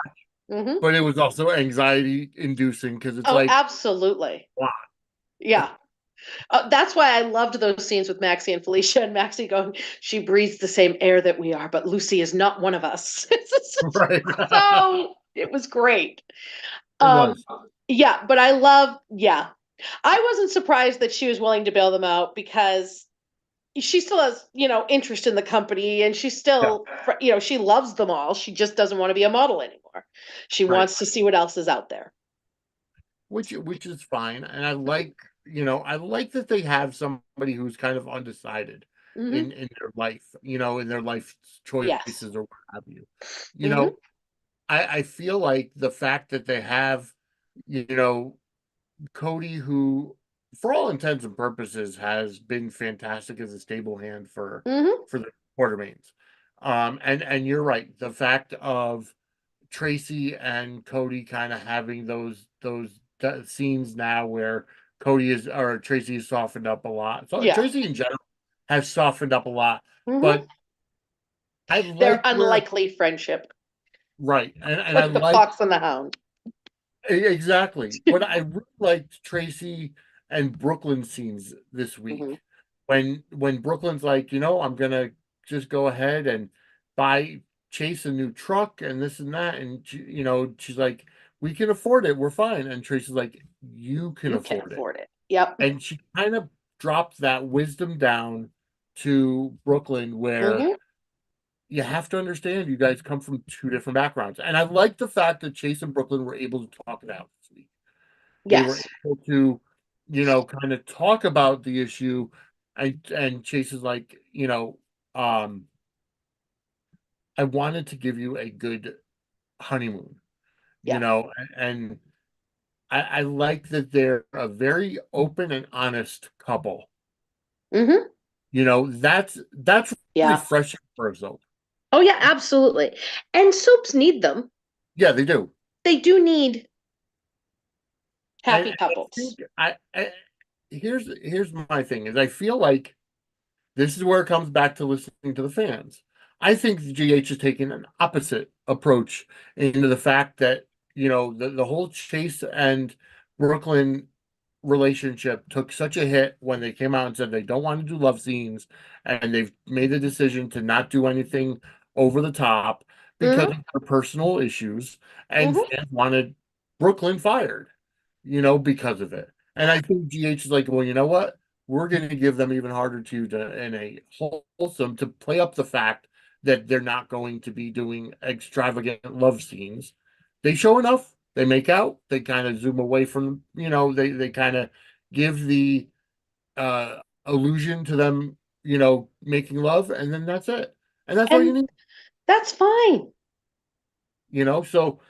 Hmm. but it was also anxiety inducing because it's Oh, like, absolutely. wow. Yeah. That's why I loved those scenes with Maxie and Felicia, and Maxie going, she breathes the same air that we are, but Lucy is not one of us. Right. So it was great. It Um, was. yeah, but I love, yeah. I wasn't surprised that she was willing to bail them out because she still has, interest in the company and she Yeah. still, she loves them all. She just doesn't want to be a model anymore. She Right. wants to see what else is out there. Which is fine, and I like that they have somebody who's kind of undecided Hmm. in their life, in their life Yes. choices or what have you. You Hmm. know, I feel like the fact that they have, you know, Cody, who, for all intents and purposes, has been fantastic as a stable hand Hmm. for the Quartermains. And you're right, the fact of Tracy and Cody kind of having those scenes now where Cody is or Tracy has softened up a lot. So Yeah. Tracy in general has softened up a lot, but Hmm. I Their like where unlikely friendship, right, and I like the like fox and the hound. exactly, but I really liked Tracy and Brooklyn scenes this Hmm. week when Brooklyn's like, I'm gonna just go ahead and buy Chase a new truck and this and that, and she's like, we can afford it, we're fine, and Tracy's like, you can You can afford it, afford it. Yep. and she kind of drops that wisdom down to Brooklyn where Hmm. you have to understand you guys come from two different backgrounds, and I like the fact that Chase and Brooklyn were able to talk it out this week. They were Yes. able to, kind of talk about the issue, and Chase is like, um, I wanted to give you a good honeymoon, Yeah. and I like that they're a very open and honest couple. Hmm. That's Yeah. refreshing for a soap. Oh yeah, absolutely. And soaps need them. Yeah, they do. They do need And happy I couples. think here's my thing is I feel like this is where it comes back to listening to the fans. I think the GH is taking an opposite approach into the fact that, the whole Chase and Brooklyn relationship took such a hit when they came out and said they don't want to do love scenes, and they've made the decision to not do anything over the top because of Hmm. their personal issues, and Hmm. fans wanted Brooklyn fired, because of it. And I think GH is like, well, you know what? We're going to give them even harder to in a wholesome to play up the fact that they're not going to be doing extravagant love scenes. They show enough, they make out, they kind of zoom away from, they kind of give the illusion to them, making love, and then that's it. And that's all you And need, that's fine. so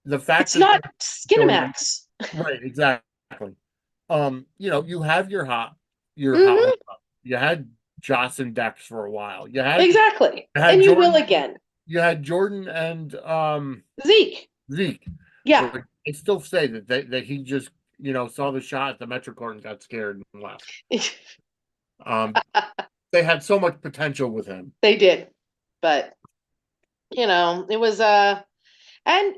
the fact It's that not they're showing Skinamax. right, exactly. You have your hot Hmm. hookup. You had Joss and Dex for a while. You had Exactly. you had And you will Jordan. again. You had Jordan and Zeke. Zeke. Yeah. But I still say that he just saw the shot at the Metro Court and got scared and left. Um, they had so much potential with him. They did. But, it was and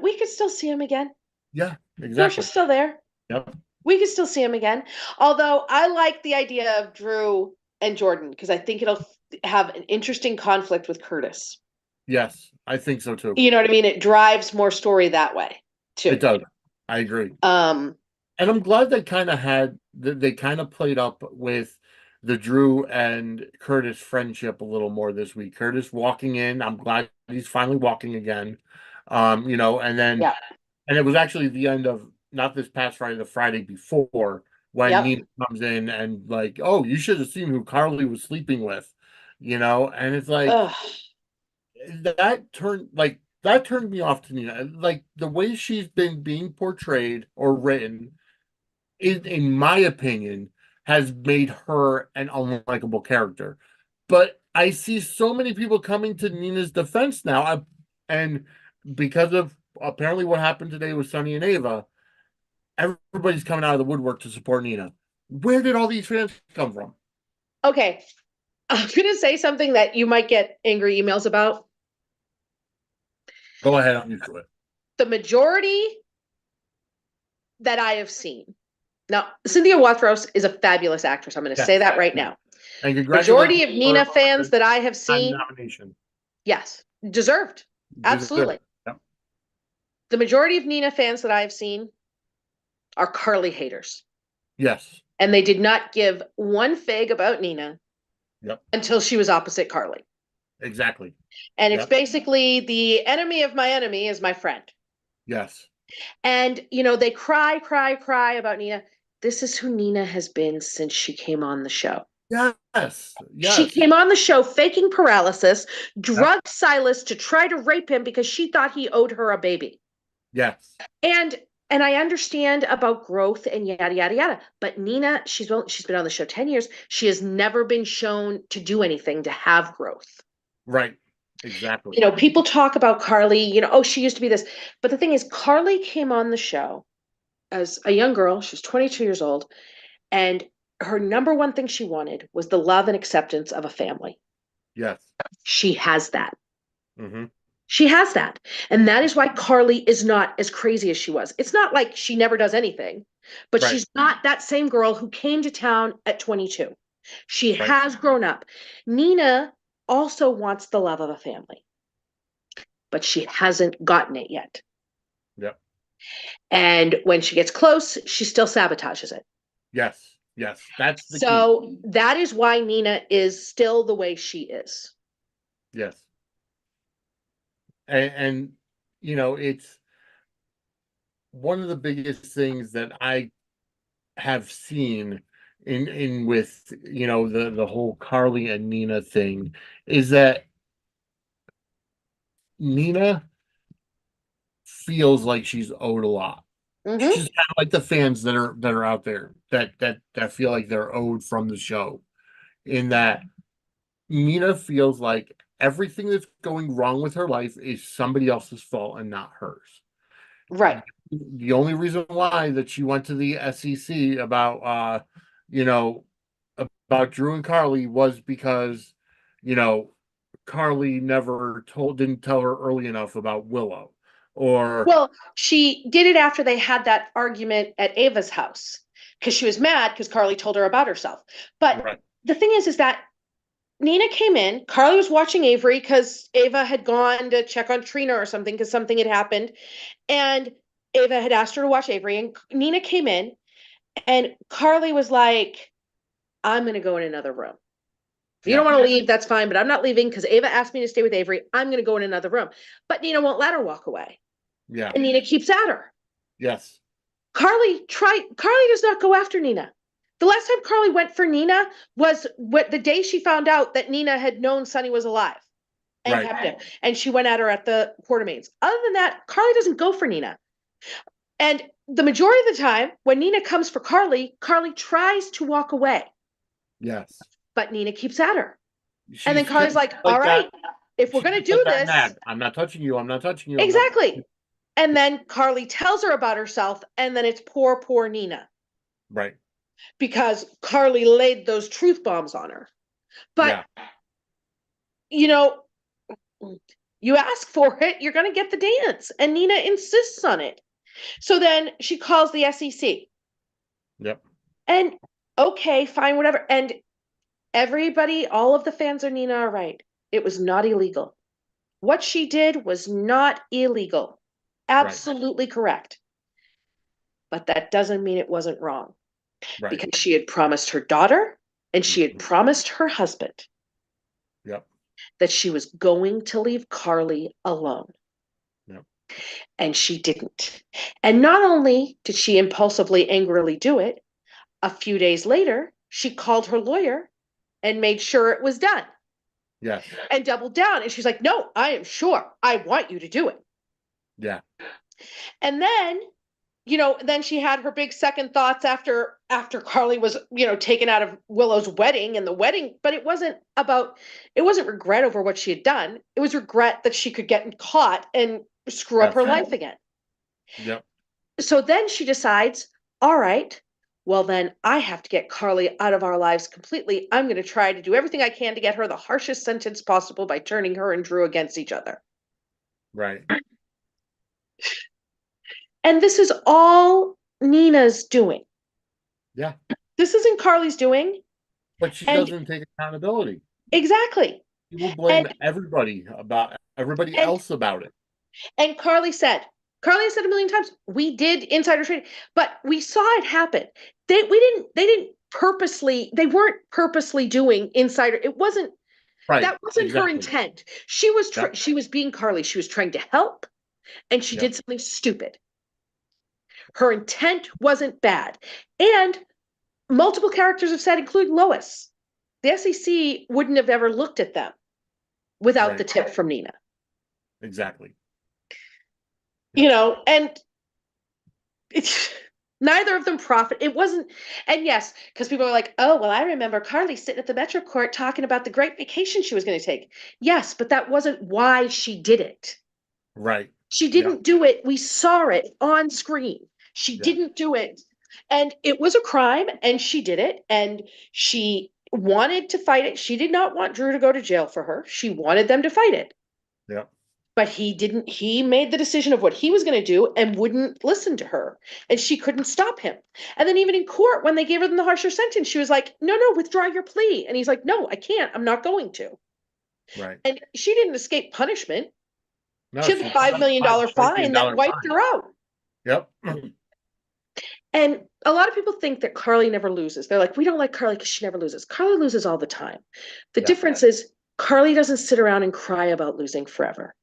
we could still see him again. Yeah, Portia's exactly. still there. Yep. We could still see him again. Although I like the idea of Drew and Jordan because I think it'll have an interesting conflict with Curtis. Yes, I think so too. You know what I mean? It drives more story that way It too. does. I agree. Um, And I'm glad they kind of played up with the Drew and Curtis friendship a little more this week. Curtis walking in, I'm glad he's finally walking again. And yeah. it was actually the end of not this past Friday, the Friday before when Yep. Nina comes in and like, oh, you should have seen who Carly was sleeping with, and it's like Ugh. that turned me off to Nina. Like the way she's been being portrayed or written in my opinion, has made her an unlikable character. But I see so many people coming to Nina's defense now, and because of apparently what happened today with Sunny and Ava, everybody's coming out of the woodwork to support Nina. Where did all these fans come from? Okay, I'm gonna say something that you might get angry emails about. Go ahead, I'm used to it. The majority that I have seen. Now, Cynthia Wathros is a fabulous actress. I'm going to say Yes. that right now. And congratulations Majority of for Nina fans the that I have time seen, nomination. yes, deserved. Deserved. Absolutely. Yep. The majority of Nina fans that I have seen are Carly haters. Yes. And they did not give one fig about Nina Yep. until she was opposite Carly. Exactly. And it's Yep. basically the enemy of my enemy is my friend. Yes. And, they cry, cry, cry about Nina. This is who Nina has been since she came on the show. Yes. She Yes. came on the show faking paralysis, Yep. drugged Silas to try to rape him because she thought he owed her a baby. Yes. And I understand about growth and yada yada yada, but Nina, she's been on the show 10 years. She has never been shown to do anything to have growth. Right. Exactly. People talk about Carly, oh, she used to be this. But the thing is, Carly came on the show as a young girl. She was 22 years old. And her number one thing she wanted was the love and acceptance of a family. Yes. She has that. Mm-hmm. She has that. And that is why Carly is not as crazy as she was. It's not like she never does anything, but Right. she's not that same girl who came to town at 22. She Right. has grown up. Nina also wants the love of a family, but she hasn't gotten it yet. Yep. And when she gets close, she still sabotages it. Yes. Yes. That's the key. So that is why Nina is still the way she is. Yes. And it's one of the biggest things that I have seen in with the whole Carly and Nina thing is that Nina feels like she's owed a lot. Mm-hmm. She's kind of like the fans that are out there that feel like they're owed from the show. In that Nina feels like everything that's going wrong with her life is somebody else's fault and not hers. Right. The only reason why that she went to the SEC you know, about Drew and Carly was because, you know, Carly never didn't tell her early enough about Willow. Or Well, she did it after they had that argument at Ava's house because she was mad because Carly told her about herself. But right, the thing is that Nina came in. Carly was watching Avery because Ava had gone to check on Trina or something because something had happened. And Ava had asked her to watch Avery. And Nina came in, and Carly was like, I'm going to go in another room. If you don't yeah, want to leave, that's fine, but I'm not leaving because Ava asked me to stay with Avery. I'm going to go in another room. But Nina won't let her walk away. yeah, And Nina keeps at her. yes, Carly does not go after Nina. The last time Carly went for Nina was the day she found out that Nina had known Sonny was alive and right, kept him. And she went at her at the Quartermains. Other than that, Carly doesn't go for Nina. And the majority of the time, when Nina comes for Carly, Carly tries to walk away, yes. but Nina keeps at her. And then She's kind Carly's of like, all like that. right, if we're She's going to like do that this, mad. I'm not touching you. I'm not touching you. I'm not. exactly. And then Carly tells her about herself, and then it's poor, poor Nina Right. because Carly laid those truth bombs on her. But, Yeah. you know, you ask for it, you're going to get the dance. And Nina insists on it. So then she calls the SEC. Yep. And okay, fine, whatever. And everybody, all of the fans of Nina are right. It was not illegal. What she did was not illegal. Right. Absolutely correct. But that doesn't mean it wasn't wrong Right. because she had promised her daughter and she had Mhm. promised her husband Yep. that she was going to leave Carly alone. Yep. And she didn't. And not only did she impulsively, angrily do it, a few days later, she called her lawyer and made sure it was done Yes. and doubled down. And she's like, no, I am sure. I want you to do it. Yeah. And then, then she had her big second thoughts after Carly was, taken out of Willow's wedding and the wedding, but it wasn't regret over what she had done. It was regret that she could get caught and screw up Yes. her life again. Yep. So then she decides, all right, well, then I have to get Carly out of our lives completely. I'm going to try to do everything I can to get her the harshest sentence possible by turning her and Drew against each other. Right. And this is all Nina's doing. Yeah. This isn't Carly's doing. But she And doesn't take accountability. exactly. She will blame And everybody and else about it. and Carly has said a million times, we did insider trading, but we saw it happen. They weren't purposely doing insider. It wasn't Right. that wasn't her Exactly. intent. Yep. She was being Carly. She was trying to help, and she Yep. did something stupid. Her intent wasn't bad. And multiple characters have said, including Lois, the SEC wouldn't have ever looked at them without the Right. tip from Nina. Exactly. You Yep. know, and it's neither of them profit. It wasn't, and yes, because people are like, oh, well, I remember Carly sitting at the Metro Court talking about the great vacation she was going to take. Yes, but that wasn't why she did it. Right. She Yep. didn't do it. We saw it on screen. She Yeah. didn't do it. And it was a crime, and she did it. And she wanted to fight it. She did not want Drew to go to jail for her. She wanted them to fight it. Yep. But he didn't, he made the decision of what he was going to do and wouldn't listen to her. And she couldn't stop him. And then, even in court, when they gave her the harsher sentence, she was like, no, no, withdraw your plea. And he's like, no, I can't. I'm not going to. Right. And she didn't escape punishment. No, She had a she $5 million $5 million fine that wiped fine. her out. Yep. And a lot of people think that Carly never loses. They're like, we don't like Carly because she never loses. Carly loses all the time. The Yeah. difference is Carly doesn't sit around and cry about losing forever.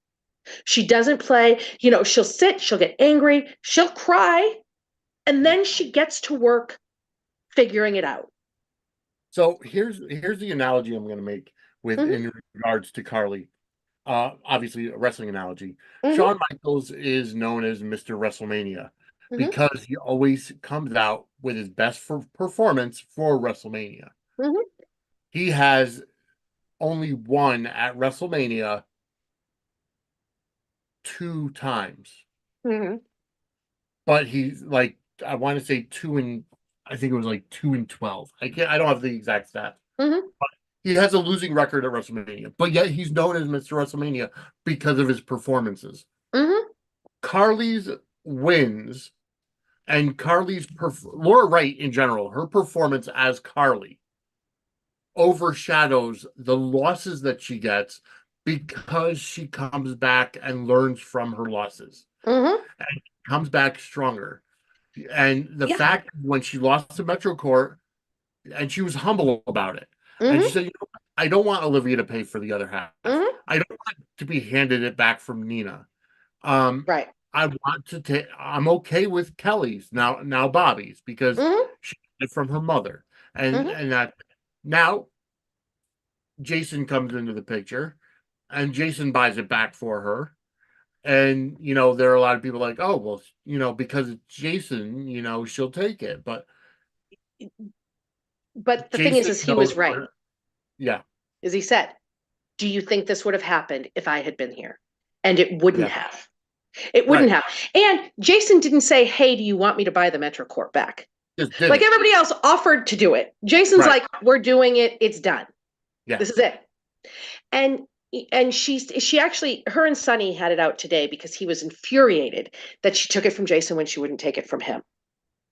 She doesn't play, she'll sit, she'll get angry, she'll cry, and Yep. then she gets to work figuring it out. So here's the analogy I'm going to make with Mm-hmm, in regards to Carly. Obviously a wrestling analogy. mm-hmm, Shawn Michaels is known as Mr. WrestleMania mm-hmm, because he always comes out with his best performance for WrestleMania. mm-hmm, He has only won at WrestleMania 2 times, mm-hmm, but he's like I want to say I think it was like 2-12. I don't have the exact stat. mm-hmm, He has a losing record at WrestleMania, but yet he's known as Mr. WrestleMania because of his performances. mm-hmm. Carly's wins and Laura Wright in general, her performance as Carly overshadows the losses that she gets because she comes back and learns from her losses Mm-hmm. and comes back stronger. And the Yeah. fact when she lost to Metro Court and she was humble about it, and she Mm-hmm. said, I don't want Olivia to pay for the other half. Mm-hmm. I don't want to be handed it back from Nina. Um, Right. I want to take. I'm okay with Kelly's now Bobby's because Mm-hmm. she got it from her mother, and Mm-hmm. and that now Jason comes into the picture, and Jason buys it back for her. And there are a lot of people like, oh well, because it's Jason, she'll take it. But But the thing Jason is he knows, was right. yeah, As he said, do you think this would have happened if I had been here? And it wouldn't yeah, have. It wouldn't right, have. And Jason didn't say, hey, do you want me to buy the Metro Court back? just did Like it, everybody else offered to do it. Jason's right, like, we're doing it. It's done. yeah, This is it. And she actually, her and Sonny had it out today because he was infuriated that she took it from Jason when she wouldn't take it from him.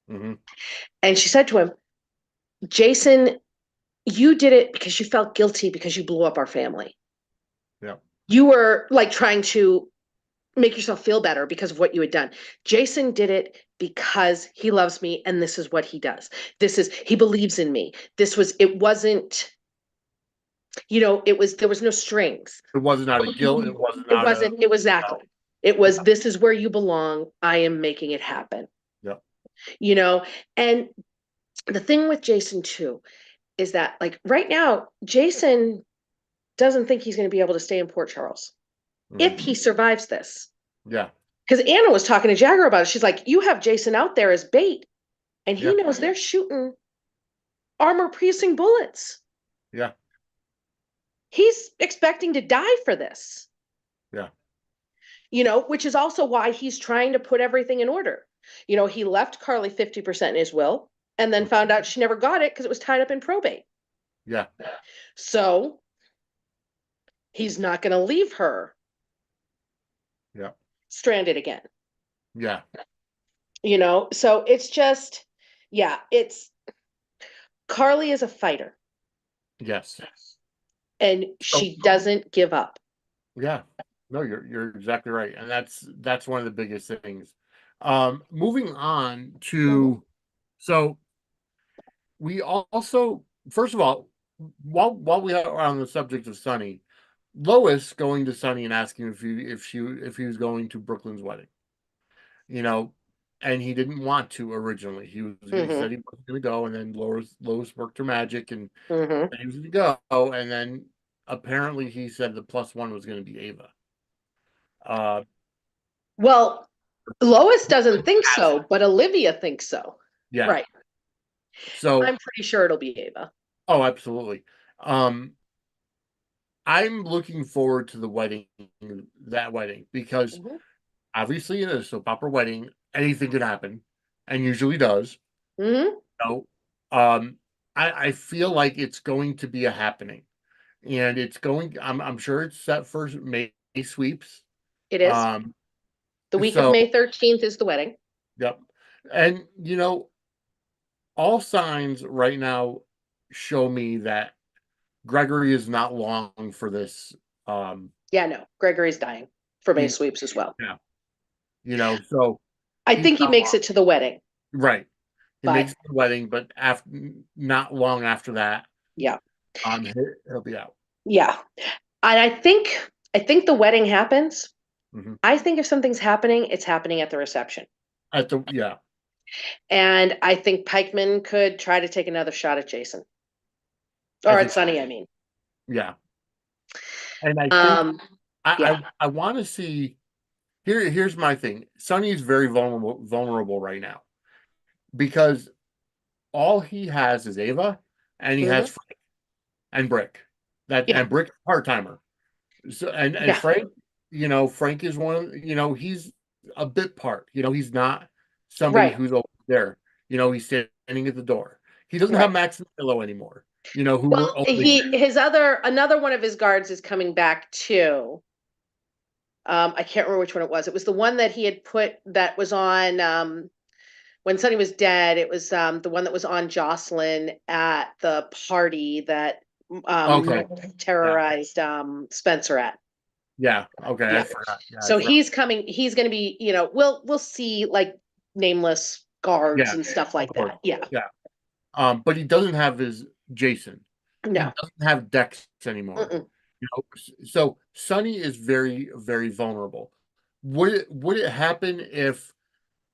hmm, And she said to him, Jason, you did it because you felt guilty because you blew up our family. yeah, You were like trying to make yourself feel better because of what you had done. Jason did it because he loves me and this is what he does. He believes in me. It wasn't, there was no strings. it wasn't out of guilt, it wasn't It out of wasn't, it was no, exactly. It was, this is where you belong. I am making it happen, yeah, you know? And the thing with Jason too is that like right now, Jason doesn't think he's going to be able to stay in Port Charles hmm, if he survives this. yeah, Because Anna was talking to Jagger about it. She's like, you have Jason out there as bait, and he yeah, knows they're shooting armor piercing bullets. yeah, He's expecting to die for this, yeah, which is also why he's trying to put everything in order. He left Carly 50% in his will and then found out she never got it because it was tied up in probate. Yeah. So he's not going to leave her Yeah. stranded again. Yeah. So it's just, yeah, it's Carly is a fighter Yes. and So she doesn't give up. yeah. No, you're exactly right. And that's one of the biggest things. Moving on Mhm. to, so we also, first of all, while we are on the subject of Sunny, Lois going to Sunny and asking if he was going to Brooklyn's wedding, you know, and he didn't want to originally. He Hmm. said he wasn't going to go, and then Lois worked her magic and Hmm. he was going to go, and then apparently he said the plus one was going to be Ava. Uh, Well, Lois doesn't think has so, but Olivia thinks so. yeah. Right. So I'm pretty sure it'll be Ava. oh, absolutely. Um, I'm looking forward to that wedding, because Hmm. obviously in a soap opera wedding, anything could happen, and usually does. Hmm. So, um, I feel like it's going to be a happening, and it's going. I'm sure it's set for May sweeps. It is. Um, The week of so May 13th is the wedding. yep, and all signs right now show me that Gregory is not long for this. Um, Yeah, no, Gregory's dying for May he, sweeps as well. yeah, so I he's think he not makes long, it to the wedding, right? He but makes the wedding, but after not long after that, yeah, he'll be out. yeah. And I think the wedding happens. Mhm. I think if something's happening, it's happening at the reception. At the yeah, And I think Pikeman could try to take another shot at Jason. I Or at think Sunny, I mean. yeah, and I think Um, yeah. I want to see. Here's my thing. Sonny is very vulnerable right now, because all he has is Ava, and he has Hmm. Frank and Brick. Yeah. And Brick part timer. So and Yeah. Frank, Frank is one of, he's a bit part. He's not somebody Right. who's over there. He's standing at the door. He doesn't have Right. Max and Milo anymore. Who Well, were always he there. his another one of his guards is coming back too. I can't remember which one it was. It was the one that he had put that was on when Sonny was dead. It was the one that was on Jocelyn at the party that Okay. Yeah. terrorized Spencer at. Yeah. Okay. I Yeah. forgot. Yeah, I So forgot. he's coming. He's going to be. We'll see like nameless guards Yeah. and stuff Of like course. that. Yeah. Yeah. But he doesn't have his Jason. He No. doesn't have Dex anymore. Mm-mm. So Sonny is very, very vulnerable. Would it happen if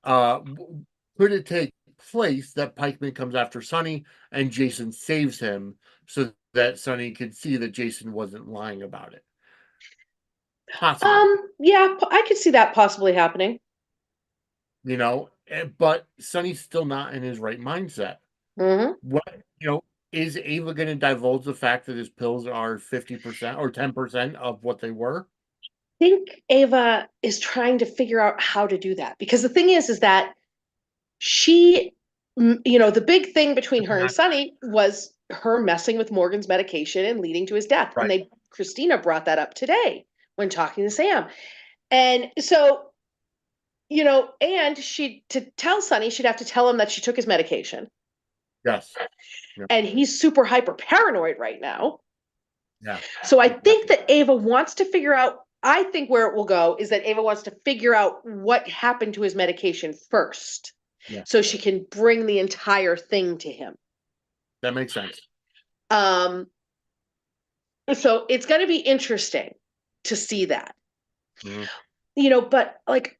could it take place that Pikeman comes after Sonny and Jason saves him so that Sonny could see that Jason wasn't lying about it? Possibly, Yeah, I could see that possibly happening. but Sonny's still not in his right mindset. Hmm. What, you know, is Ava going to divulge the fact that his pills are 50% or 10% of what they were? Think Ava is trying to figure out how to do that because the thing is that she, the big thing between her and Sonny was her messing with Morgan's medication and leading to his death. And Right. Christina brought that up today when talking to Sam. And so, and to tell Sonny, she'd have to tell him that she took his medication. Yes. Yeah. And he's super hyper paranoid right now. Yeah. So I think Exactly. that Ava wants to figure out. I think where it will go is that Ava wants to figure out what happened to his medication first Yeah. so she can bring the entire thing to him. That makes sense. Um, so it's going to be interesting to see that. Mhm. But like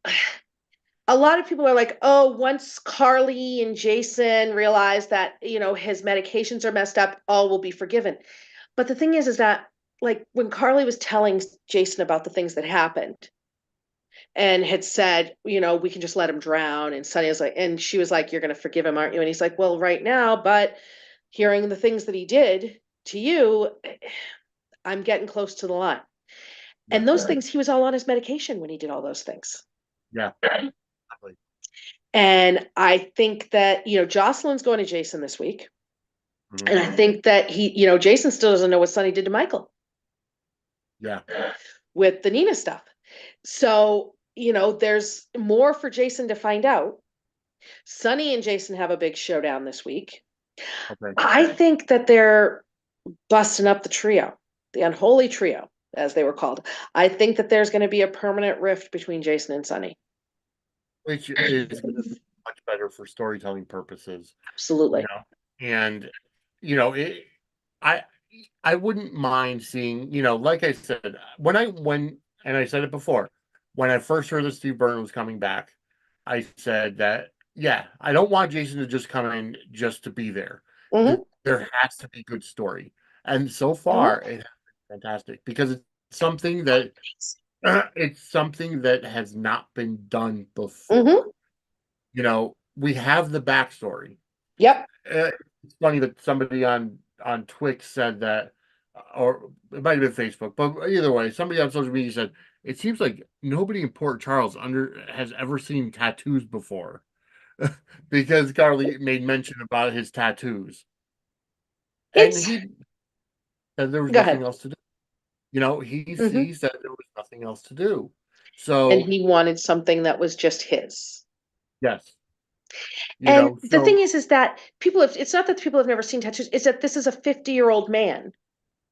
a lot of people are like, oh, once Carly and Jason realize that, his medications are messed up, all will be forgiven. But the thing is that like when Carly was telling Jason about the things that happened and had said, we can just let him drown. And Sonny was like, and she was like, you're going to forgive him, aren't you? And he's like, well, right now, but hearing the things that he did to you, I'm getting close to the line. Yeah. And those things, he was all on his medication when he did all those things. Yeah. Exactly. And I think that, Jocelyn's going to Jason this week. Mhm. And I think that Jason still doesn't know what Sonny did to Michael Yeah. with the Nina stuff. So, there's more for Jason to find out. Sonny and Jason have a big showdown this week. Okay. I think that they're busting up the trio, the unholy trio, as they were called. I think that there's going to be a permanent rift between Jason and Sonny. Which is going to be much better for storytelling purposes, you Absolutely. know. And it I I wouldn't mind seeing, like I said, when and I said it before, when I first heard that Steve Byrne was coming back, I said that, yeah, I don't want Jason to just come in just to be there. Hmm. There has to be good story. And so Hmm. far it has been fantastic because something that it's something that has not been done before. Hmm. We have the backstory. Yep. It's funny that somebody on Twix said that, or it might have been Facebook, but either way, somebody on social media said it seems like nobody in Port Charles under has ever seen tattoos before, because Carly made mention about his tattoos, and It's he said there was Go ahead. nothing else to do. Hmm. He said there was nothing else to do. And So he wanted something that was just his. yes, And the thing so is that it's not that people have never seen tattoos, it's that this is a 50-year-old man.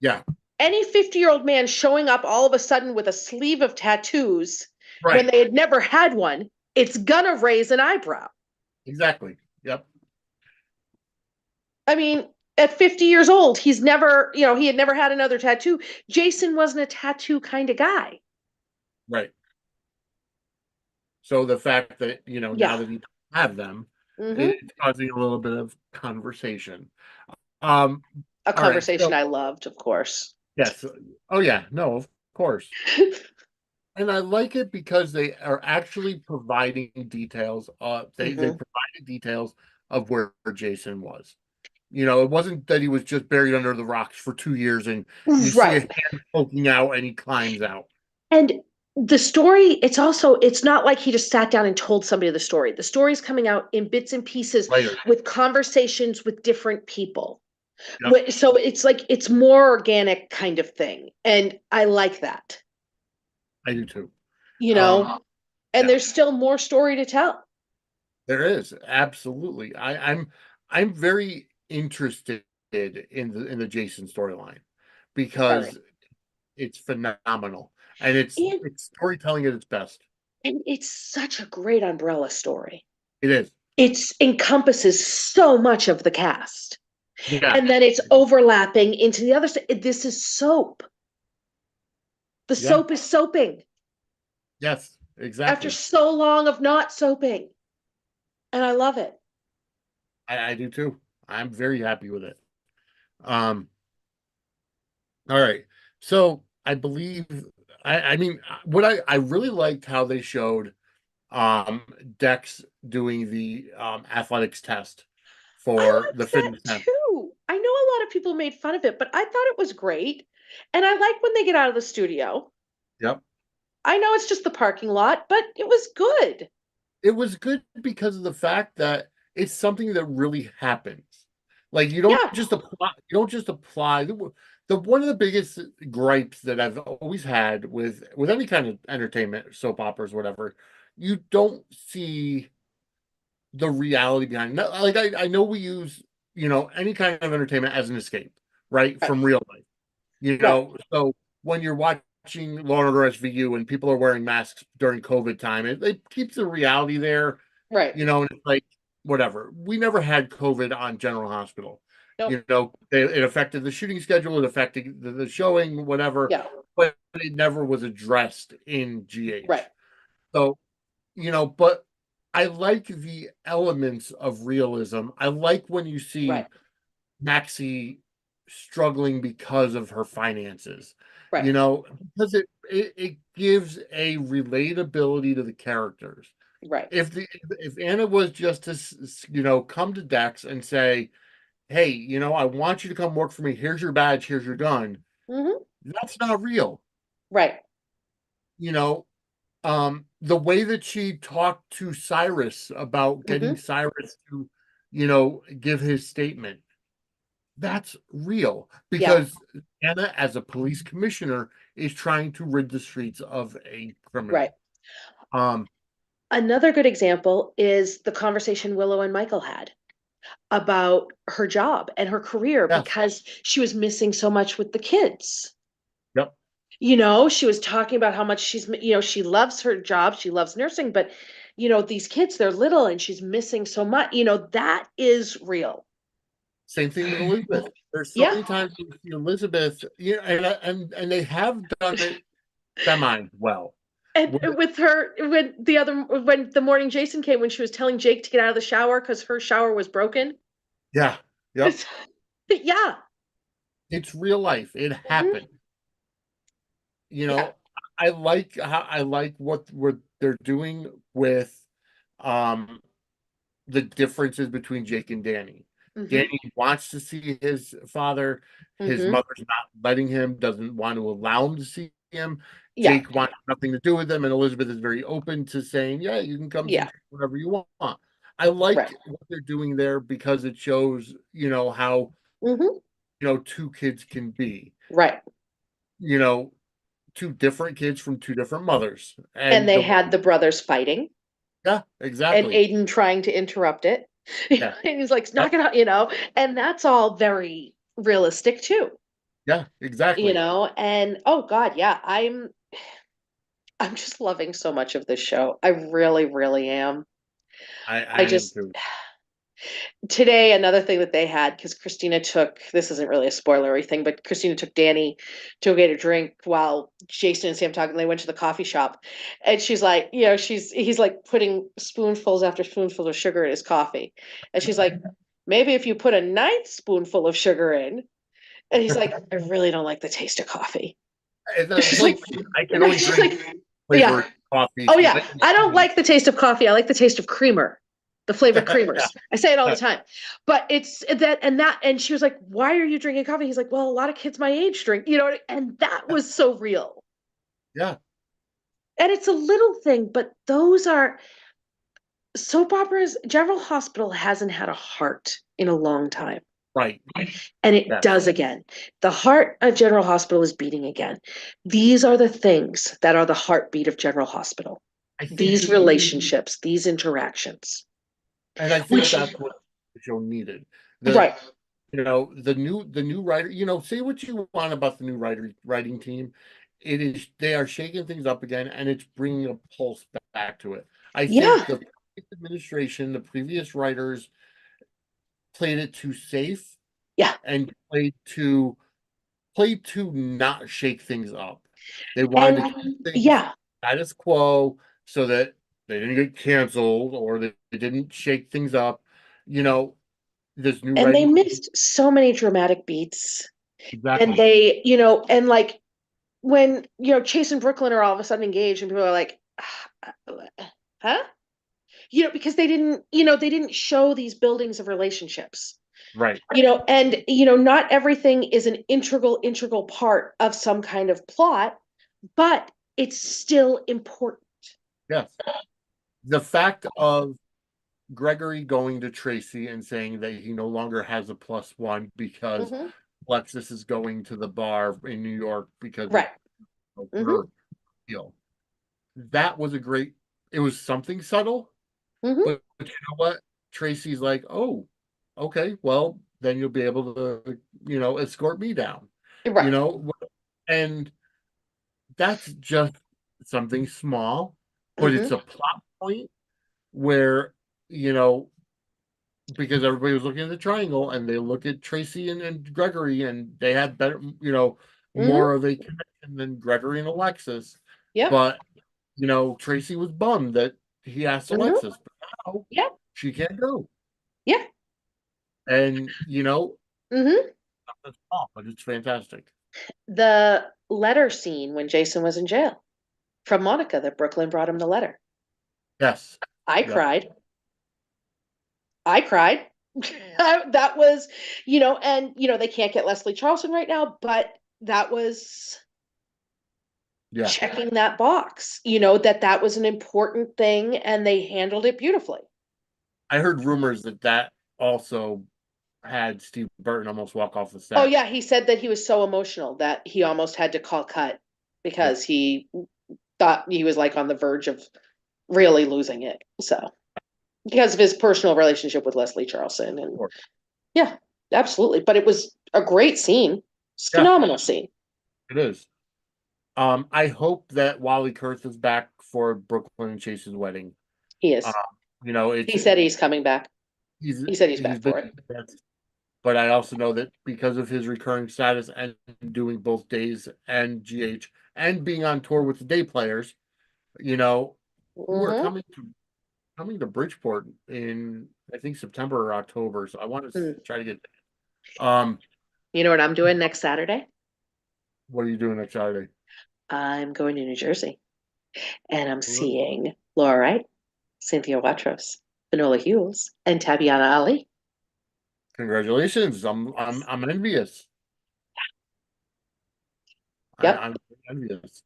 yeah, Any 50-year-old man showing up all of a sudden with a sleeve of tattoos when right, they had never had one, it's gonna raise an eyebrow. exactly, yep, I mean, at 50 years old, he had never had another tattoo. Jason wasn't a tattoo kind of guy. right. So the fact that, now Yeah. that you have them, Hmm. it's causing a little bit of conversation. Um, A all right. conversation So I loved, of course. yes. Oh yeah, no, of course. And I like it because they are actually providing details. They Hmm. provided details of where Jason was. It wasn't that he was just buried under the rocks for 2 years and you see a Right. hand poking out and he climbs out And the story, it's not like he just sat down and told somebody the story. The story's coming out in bits and pieces later. with conversations with different people. Yep, So it's like it's more organic kind of thing. And I like that, I do too. you Um, know, and yeah. there's still more story to tell. There is absolutely. I'm very interested in the Jason storyline Very. because it's phenomenal and it's And it's storytelling at its best. and it's such a great umbrella story. It is. It encompasses so much of the cast. Yeah. And then it's overlapping into the other side. This is soap. The Yeah. soap is soaping Yes. after Exactly. so long of not soaping. And I love it. I do too. I'm very happy with it. Um. All right. So I believe. I mean, what I really liked how they showed Dex doing the athletics test I for the liked that fitness test. too. I know a lot of people made fun of it, but I thought it was great. And I like when they get out of the studio. Yep. I know it's just the parking lot, but it was good. It was good because of the fact that it's something that really happens. Like Yeah, you don't just apply the one of the biggest gripes that I've always had with any kind of entertainment, soap operas, whatever, you don't see the reality behind it. Like I know we use, any kind of entertainment as an escape, right? right, From real life. right, So when you're watching Law and Order SVU and people are wearing masks during COVID time, it keeps the reality there, right. and it's like, whatever. We never had COVID on General Hospital. Nope. It affected the shooting schedule, it affected the showing, whatever, Yeah, but it never was addressed in GH. right, So, but I like the elements of realism. I like when you right, see Maxie struggling because of her finances, right. because it gives a relatability to the characters. Right. If Anna was just to come to Dex and say, "Hey, I want you to come work for me. Here's your badge. Here's your gun." Hmm. That's not real, Right. you know. the way that she talked to Cyrus about getting Hmm. Cyrus to, give his statement, that's real Yeah, because Anna, as a police commissioner, is trying to rid the streets of a right. criminal. Um, Another good example is the conversation Willow and Michael had about her job and her career yes, because she was missing so much with the kids. yep. She was talking about how much she loves her job, she loves nursing, but these kids, they're little and she's missing so much. That is real. Same thing with Elizabeth. There's so Yeah. many times you see Elizabeth, and they have done it semi well. And with her, when the morning Jason came, when she was telling Jake to get out of the shower because her shower was broken. Yeah, yep. It's, yeah. It's real life. It Mhm. happened. Yeah. I like what they're doing with um the differences between Jake and Danny. Hmm. Danny wants to see his father. His Hmm. mother's not letting him, doesn't want to allow him to see him. Yeah. Jake wants nothing to do with him, and Elizabeth is very open to saying, "Yeah, you can come see Yeah. Jake whenever you want." I Right. like what they're doing there because it shows, how, Hmm. two kids can be, Right. you know, two different kids from two different mothers. And And they had the brothers fighting yeah, and exactly. Aiden trying to interrupt it. Yeah. And he's like, knock Yep. it out. And that's all very realistic too, Yeah, exactly. and oh God, yeah, I'm just loving so much of this show. I really, really am. I I am just too. Today, another thing that they had, because Christina took, this isn't really a spoilery thing, but Christina took Danny to go get a drink while Jason and Sam talking. They went to the coffee shop, and she's like, he's like putting spoonfuls after spoonfuls of sugar in his coffee, and she's like, maybe if you put a ninth spoonful of sugar in, and he's like, I really don't like the taste of coffee. It's She's like like, I can only she's drink like, yeah. flavored coffees Oh because yeah, I don't like the taste of coffee. I like the taste of creamer, the flavored yeah, creamers. I say it all the time. But it's and she was like, "Why are you drinking coffee?" He's like, "Well, a lot of kids my age drink, and that was so real. yeah, And it's a little thing, but those are soap operas. General Hospital hasn't had a heart in a long time. right. And it Yes. does again. The heart of General Hospital is beating again. These are the things that are the heartbeat of General Hospital. I think These relationships, these interactions. and I think Which that's what the show needed. The Right. the new writer, say what you want about the new writing team. It is they are shaking things up again and it's bringing a pulse back to it. I think Yeah. the previous administration, the previous writers played it too safe Yeah. and played to not shake things up. They wanted to keep And things yeah. status quo so that they didn't get canceled or they didn't shake things up. You know, this new And they writing missed so many dramatic beats. And exactly and like when, Chase and Brooklyn are all of a sudden engaged and people are like, huh? Because they didn't show these buildings of relationships. right. And not everything is an integral part of some kind of plot, but it's still important. Yes. The fact of Gregory going to Tracy and saying that he no longer has a plus one because Hmm. Alexis is going to the bar in New York because Right. of Hmm. her deal. That was it was something subtle. Hmm. But you know what? Tracy's like, oh, okay, well, then you'll be able to, escort me down, you Right. know? And that's just something small, but it's Hmm. a plot point where, you know, because everybody was looking at the triangle and they look at Tracy and Gregory and they had better, Hmm. more of a connection than Gregory and Alexis. Yep. But, Tracy was bummed that he asked Hmm. Alexis, but now Yep. she can't go. Yeah. And Hmm. that's small, but it's fantastic. The letter scene when Jason was in jail from Monica that Brooklyn brought him the letter. Yes. I Yep. cried. I cried. That was, and they can't get Leslie Charleston right now, but that was Yeah. checking that box, that was an important thing and they handled it beautifully. I heard rumors that that also had Steve Burton almost walk off the Oh set. yeah, he said that he was so emotional that he almost had to call cut Yeah. because he thought he was like on the verge of really losing it. So, because of his personal relationship with Leslie Charlson. And Sure. yeah, absolutely. But it was a great scene. It's a Yeah, phenomenal scene. it is. I hope that Wally Kurth is back for Brooklyn and Chase's wedding. He Um, is. it's He said he's coming back. he's He said he's he's back been for it. but I also know that because of his recurring status and doing both days and GH and being on tour with the day players, you know, we're Mm-hmm. coming to Bridgeport in I think September or October. So I want to Mm. try to get um You know what I'm doing next Saturday? what are you doing next Saturday? I'm going to New Jersey and I'm seeing Laura Wright, Cynthia Watros, Finola Hughes, and Tabiana Ali. Congratulations. I'm envious. Yep. I'm envious.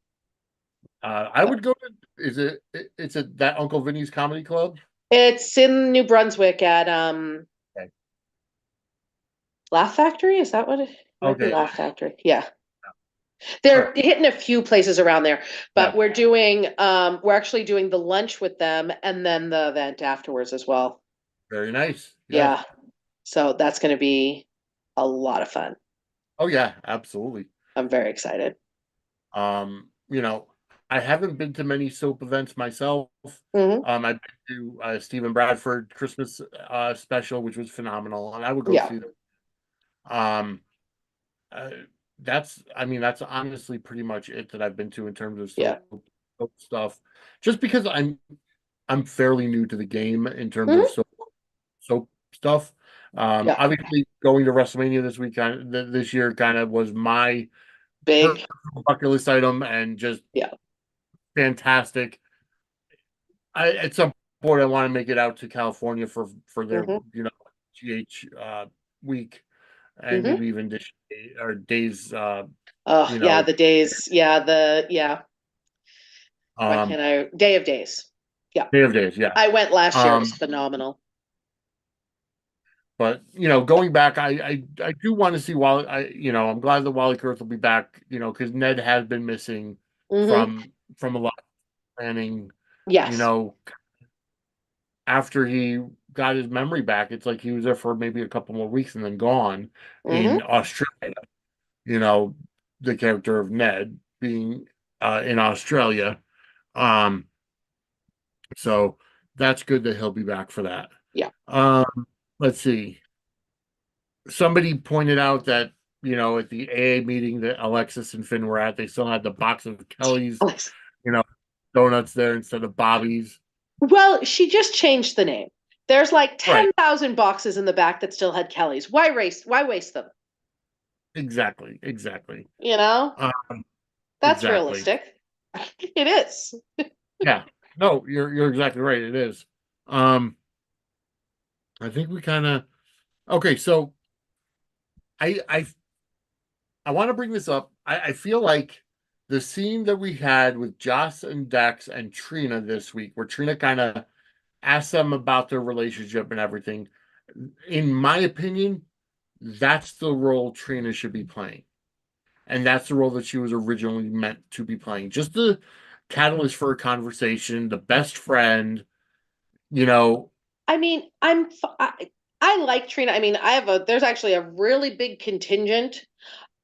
I would go to it's at that Uncle Vinny's Comedy Club? It's in New Brunswick at Okay. Laugh Factory. Is that what it might be? Okay. Laugh Factory. Yeah. All They're right. hitting a few places around there, Yeah. but we're actually doing the lunch with them and then the event afterwards as well. Very nice. Yeah. Yeah. So that's going to be a lot of fun. Oh yeah, absolutely. I'm very excited. You know, I haven't been to many soap events myself. Hmm. I've been to Stephen Bradford Christmas special, which was phenomenal, and I would go Yeah. see them. Um, uh, that's honestly pretty much it that I've been to in terms of Yeah. soap stuff. Just because I'm fairly new to the game in terms of Hmm. soap stuff. Yeah. Obviously, going to WrestleMania this week, this year, kind of was my Big. personal bucket list item, and just Yeah. fantastic. At some point I want to make it out to California for their Hmm. GH week and Hmm. maybe even or days Oh, you yeah. know The days. Yeah. Why um can't I? Day of Days. Yeah. day of days, yeah. I went last year. It was um phenomenal. but going back, I do want to see Wally. I'm glad that Wally Kurth will be back, because Ned has been missing Hmm. from a lot of planning. you Yes. know After he got his memory back, it's like he was there for maybe a couple more weeks and then gone in Hmm. Australia. you know, the character of Ned being in Australia. Um, so that's good that he'll be back for that. Yeah. Let's see. Somebody pointed out that, at the AA meeting that Alexis and Finn were at, they still had the box of Kelly's, you know, donuts there instead of Bobby's. Well, she just changed the name. There's like Right. 10,000 boxes in the back that still had Kelly's. Why waste them? Exactly. Exactly. You know? Um, That's exactly. realistic. It is. Yeah. No, you're exactly right. It is. Um, I think we kind of okay. So I I want to bring this up. I feel like the scene that we had with Joss and Dex and Trina this week, where Trina kind of asked them about their relationship and everything, in my opinion, that's the role Trina should be playing. And that's the role that she was originally meant to be playing. Just the catalyst for a conversation, the best friend, you know. I mean, I like Trina. I mean, there's actually a really big contingent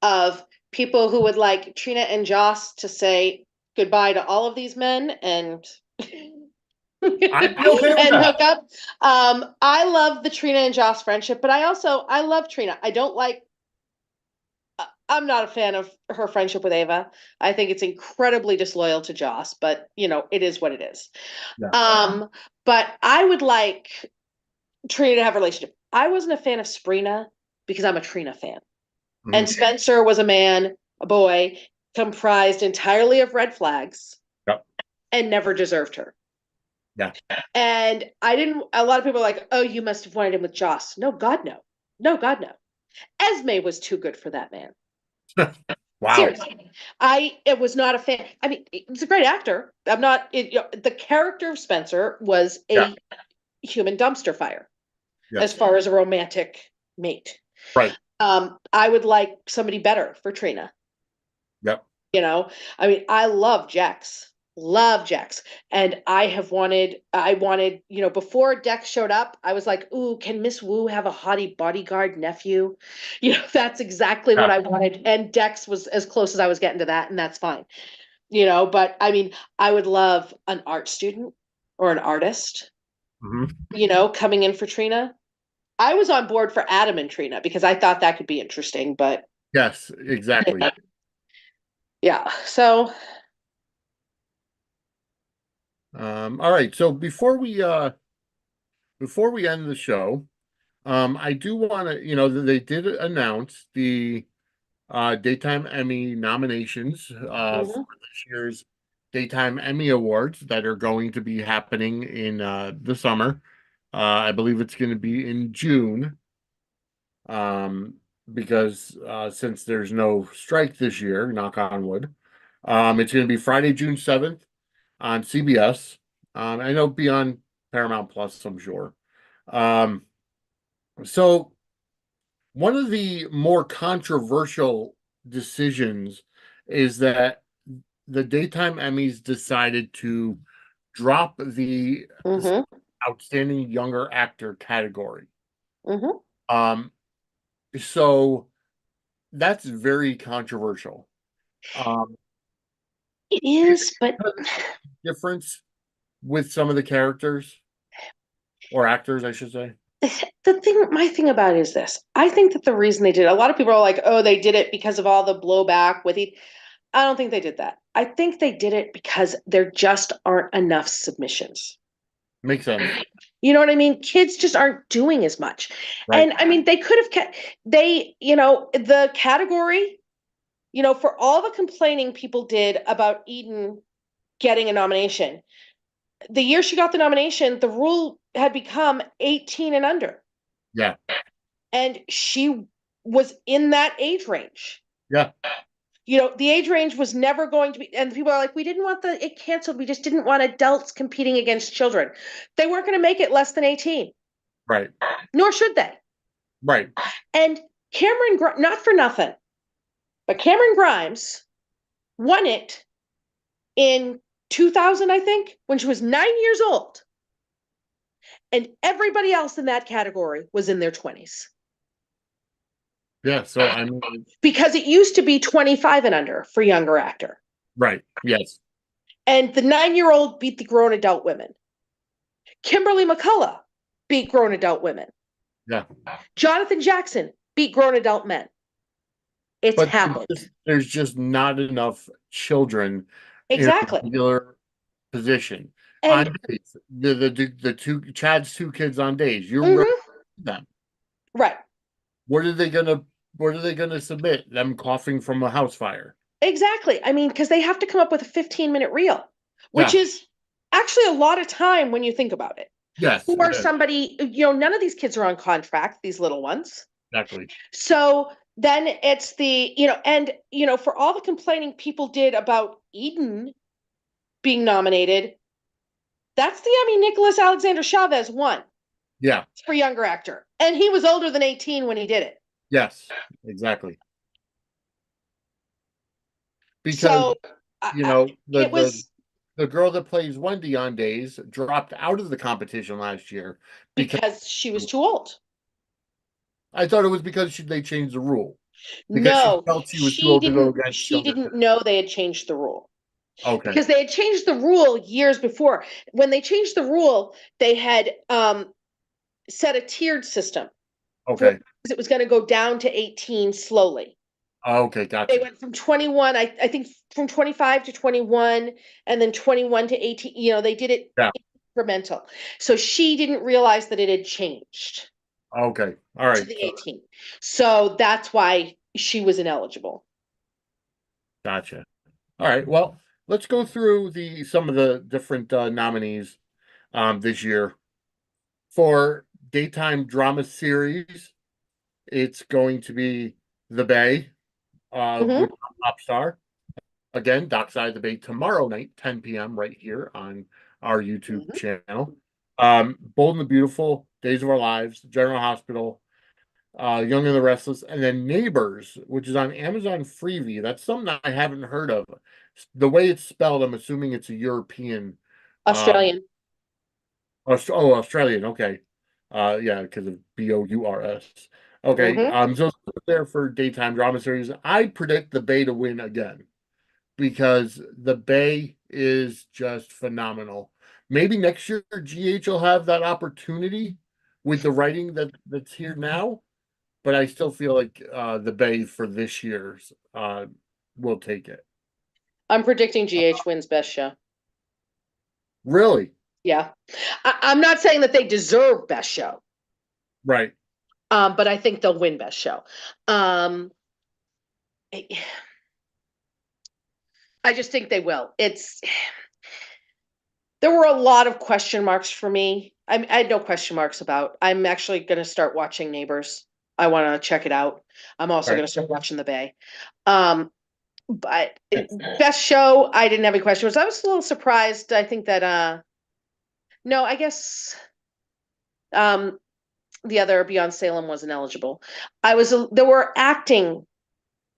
of people who would like Trina and Joss to say goodbye to all of these men and I'd be okay with and that. hook up. I love the Trina and Joss friendship, but I love Trina. I'm not a fan of her friendship with Ava. I think it's incredibly disloyal to Joss, but it is what it is. Yeah. But I would like Trina to have a relationship. I wasn't a fan of Sprina because I'm a Trina fan. And Mhm. Spencer was a boy, comprised entirely of red flags Yep. and never deserved her. Yeah. And a lot of people are like, oh, you must have wanted him with Joss. No, God, no. No, God, no. Esme was too good for that man. Wow. Seriously, I was not a fan. I mean, he's a great actor. I'm not. The character of Spencer was Yeah. a human dumpster fire as Yes. far as a romantic mate. Right. I would like somebody better for Trina. Yep. You know, I mean, I love Jax, and I wanted, before Dex showed up, I was like, ooh, can Miss Wu have a haughty bodyguard nephew? That's exactly what Yeah. I wanted, and Dex was as close as I was getting to that, and that's fine. But I mean, I would love an art student or an artist, Hmm. coming in for Trina. I was on board for Adam and Trina because I thought that could be interesting, but Yes, exactly. yeah, so. All right. So before we end the show, I do want to, they did announce the Daytime Emmy nominations for Mhm. this year's Daytime Emmy Awards that are going to be happening in the summer. I believe it's going to be in June, um, because since there's no strike this year, knock on wood, it's going to be Friday, June 7th on CBS. I know beyond Paramount Plus, I'm sure. Um, so one of the more controversial decisions is that the daytime Emmys decided to drop the Mhm. outstanding younger actor category. Mhm. Um, so that's very controversial. Um, It is, but difference with some of the characters or actors, I should say. my thing about it is this. I think that the reason they did it, a lot of people are like, oh, they did it because of all the blowback with it. I don't think they did that. I think they did it because there just aren't enough submissions. Makes sense, You know what I mean? Kids just aren't doing as much. right? And I mean, they could have kept, the category, for all the complaining people did about Eden getting a nomination, the year she got the nomination, the rule had become 18 and under. Yeah, And she was in that age range. yeah, The age range was never going to be, and people are like, we didn't want it canceled. We just didn't want adults competing against children. They weren't going to make it less than 18, right, nor should they. right. And not for nothing, but Cameron Grimes won it in 2000, I think, when she was 9 years old. And everybody else in that category was in their 20s. Yeah, so I mean, Because it used to be 25 and under for younger actor. right, yes, And the 9-year-old beat the grown adult women. Kimberly McCullough beat grown adult women. yeah. Jonathan Jackson beat grown adult men. It's But happened. there's just not enough children in a Exactly. particular position. On And days, the two Chad's two kids on days, you're right mhm, them. right. What are they gonna what are they gonna submit? Them coughing from a house fire. Exactly. I mean, because they have to come up with a 15-minute reel, which Yeah, is actually a lot of time when you think about it. yes, it For is. somebody, none of these kids are on contract, these little ones. Exactly. So then it's for all the complaining people did about Eden being nominated, that's the Emmy Nicholas Alexander Chavez won Yeah, for younger actor. And he was older than 18 when he did it. yes, exactly. Because So you know it was the girl that plays Wendy on days dropped out of the competition last year because because she was too old. I thought it was because they changed the rule because she No, felt she was too old to go against she younger didn't kids. know they had changed the rule. Okay, Because they had changed the rule years before. When they changed the rule, they had set a tiered system for okay, because it was going to go down to 18 slowly. okay, They gotcha. went from 21, I think from 25 to 21, and then 21 to 18. They did it Yeah, incremental. So she didn't realize that it had changed okay, all to right, the so 18. So that's why she was ineligible. gotcha. All right, well, let's go through the some of the different nominees this year for daytime drama series. It's going to be The Bay, with Mhm. Pop Star. Again, Dockside Debate tomorrow night, 10 p.m. right here on our YouTube Mhm. channel. Bold and the Beautiful, Days of Our Lives, General Hospital, Young and the Restless, and then Neighbors, which is on Amazon Freevee. That's something I haven't heard of. The way it's spelled, I'm assuming it's a European. Um, Australian. Australian. Okay. Yeah, because of Bours. Okay. Hmm. So it's there for daytime drama series. I predict the Bay to win again because the Bay is just phenomenal. Maybe next year GH will have that opportunity with the writing that's here now, but I still feel like the Bay for this year's will take it. I'm predicting GH wins best show. Really? Yeah. I'm not saying that they deserve best show, Right. but I think they'll win best show. Um, I just think they will. There were a lot of question marks for me. I had no question marks about. I'm actually going to start watching Neighbors. I want to check it out. I'm also Right. going to start watching The Bay. Um, best show, I didn't have any questions. I was a little surprised. I think that no, I guess um the other Beyond Salem wasn't eligible. There were acting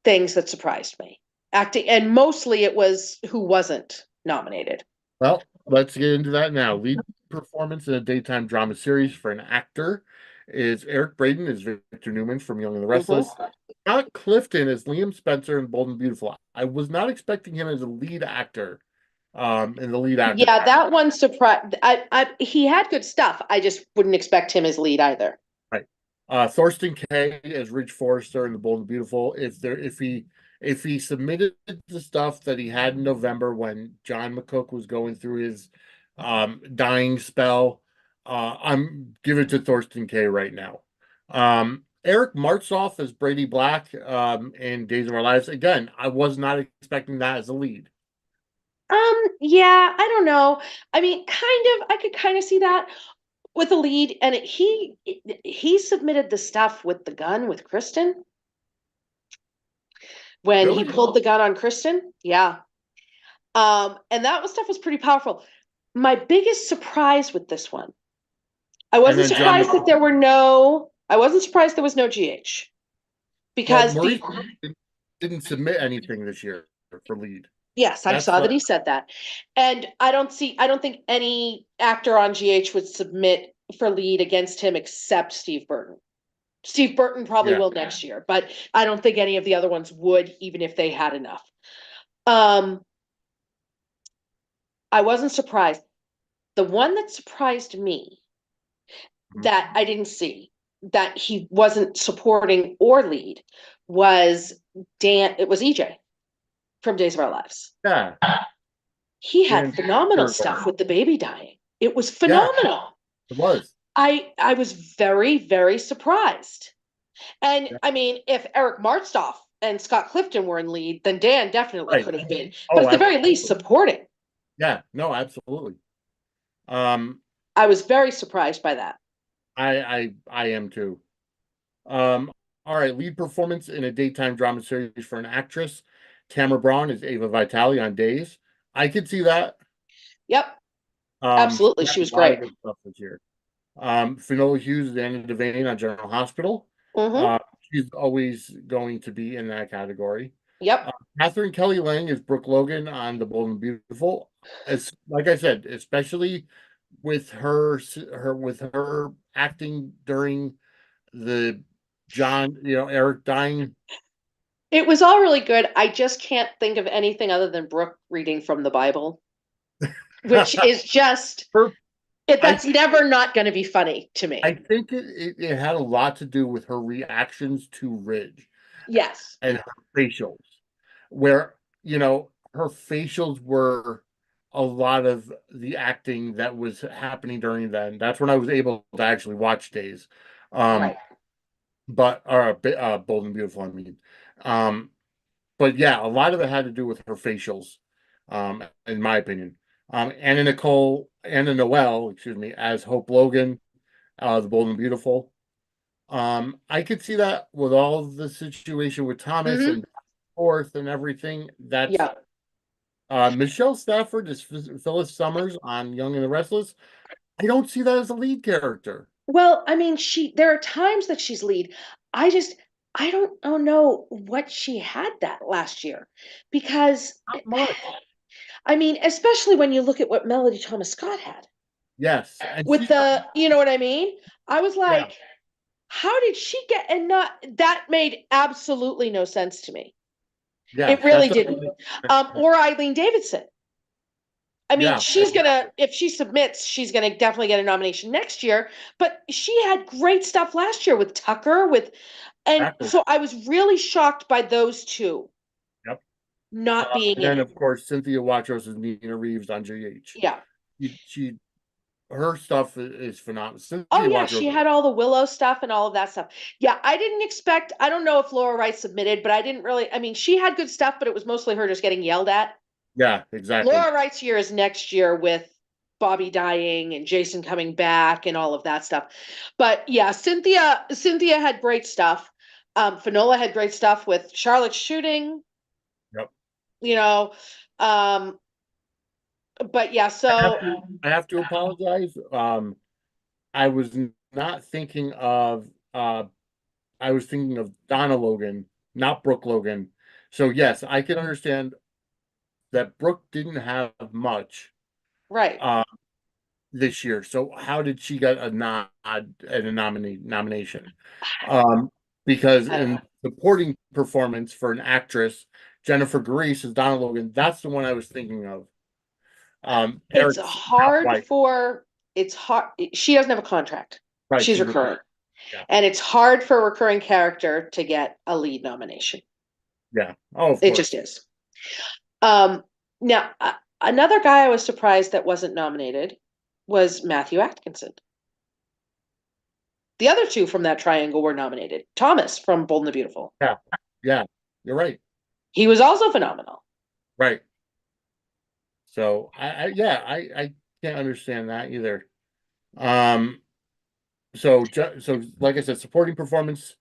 things that surprised me. Acting, and mostly it was who wasn't nominated. Well, let's get into that now. Lead performance in a daytime drama series for an actor is Eric Braeden as Victor Newman from Young and the Hmm. Restless. Scott Clifton as Liam Spencer in Bold and Beautiful. I was not expecting him as a lead actor, in the lead actor Yeah, category. that one surprised. He had good stuff. I just wouldn't expect him as lead either. Right. Thorsten Kaye as Ridge Forrester in The Bold and Beautiful. If he submitted the stuff that he had in November when John McCook was going through his dying spell, I'm giving it to Thorsten Kaye right now. Eric Martzoff as Brady Black in Days of Our Lives. Again, I was not expecting that as a lead. Yeah, I don't know. I mean, I could kind of see that with the lead, and he submitted the stuff with the gun with Kristen when he Really? pulled the gun on Kristen. Yeah. And that stuff was pretty powerful. My biggest surprise with this one, And then John McCook. I wasn't surprised there was no GH Well, because Maurice didn't submit anything this year for lead. yes, I That's saw that what, he said that. And I don't think any actor on GH would submit for lead against him except Steve Burton. Steve Burton probably yeah. will next year, but I don't think any of the other ones would, even if they had enough. Um, I wasn't surprised. The one that surprised me Mhm. that I didn't see that he wasn't supporting or lead was it was EJ from Days of Our Lives. Yeah. He had Dan, phenomenal stuff with the baby dying. It was yeah, phenomenal. it was. I was very, very surprised. And Yeah. I mean, if Eric Martzoff and Scott Clifton were in lead, then Dan definitely Right. could have been. But Oh, at the very least, absolutely. supporting. Yeah, no, absolutely. Um, I was very surprised by that. I am too. Um, all right, lead performance in a daytime drama series for an actress. Tamara Braun is Ava Vitale on Days. I could see that. Yep, She absolutely. had She was a lot great. of good stuff this year. Finola Hughes is Anna Devane on General Hospital. Mm-hmm. Uh, she's always going to be in that category. Uh, Yep. Catherine Kelly Lang is Brooke Logan on The Bold and Beautiful. It's like I said, especially with her acting during the Eric dying. It was all really good. I just can't think of anything other than Brooke reading from the Bible, which is just Her, I that's never not going to be funny to I me. think it had a lot to do with her reactions to Ridge Yes. and her facials, where her facials were a lot of the acting that was happening during then. That's when I was able to actually watch Days. Right. Um, but Bold and Beautiful, I mean. Um, but yeah, a lot of it had to do with her facials, in my opinion. Anna Noel, excuse me, as Hope Logan, the Bold and Beautiful. I could see that with all of the situation with Thomas Mm-hmm. and forth and everything. That's Yeah. Michelle Stafford is Phyllis Summers on Young and the Restless. I don't see that as a lead character. Well, I mean, there are times that she's lead. I just, I don't know what she had that last year because, Not much. I mean, especially when you look at what Melody Thomas Scott had Yes, and with she's not. you know what I mean? I was Yeah, like, how did she get, and not, that made absolutely no sense to me. yeah, It really that didn't. doesn't make sense. Or Eileen Davidson. I mean, Yeah, she's gonna, if she submits, she's gonna definitely get a nomination next year. But she had great stuff last year with Tucker, and exactly. so I was really shocked by those two Yep. not being And in then it. of course Cynthia Watros is Nina Reeves on GH. Yeah. She her stuff is phenomenal. Oh Cynthia yeah, she Watros. had all the Willow stuff and all of that stuff. Yeah, I didn't expect. I don't know if Laura Wright submitted, but I didn't really. I mean, she had good stuff, but it was mostly her just getting yelled at. Yeah, exactly. Laura Wright's year is next year with Bobby dying and Jason coming back and all of that stuff. But yeah, Cynthia had great stuff. Finola had great stuff with Charlotte shooting, Yep. you know. Um, but yeah, I have to apologize. I was not thinking of I was thinking of Donna Logan, not Brooke Logan. So yes, I can understand that Brooke didn't have much right. uh this year. So how did she get a nod and a nomination? Um, because I don't in know. supporting performance for an actress, Jennifer Grace as Donna Logan, that's the one I was thinking of. It's Eric's not hard white. for it's hard. She doesn't have a contract. Right, She's she's a recurring. yeah, And it's hard for a recurring character to get a lead nomination. yeah. Oh, of It just course. is. Um, now, another guy I was surprised that wasn't nominated was Matthew Atkinson. The other two from that triangle were nominated. Thomas from Bold and the Beautiful. Yeah, yeah. You're right. He was also phenomenal. Right. So I can't understand that either. Um, so like I said, supporting performance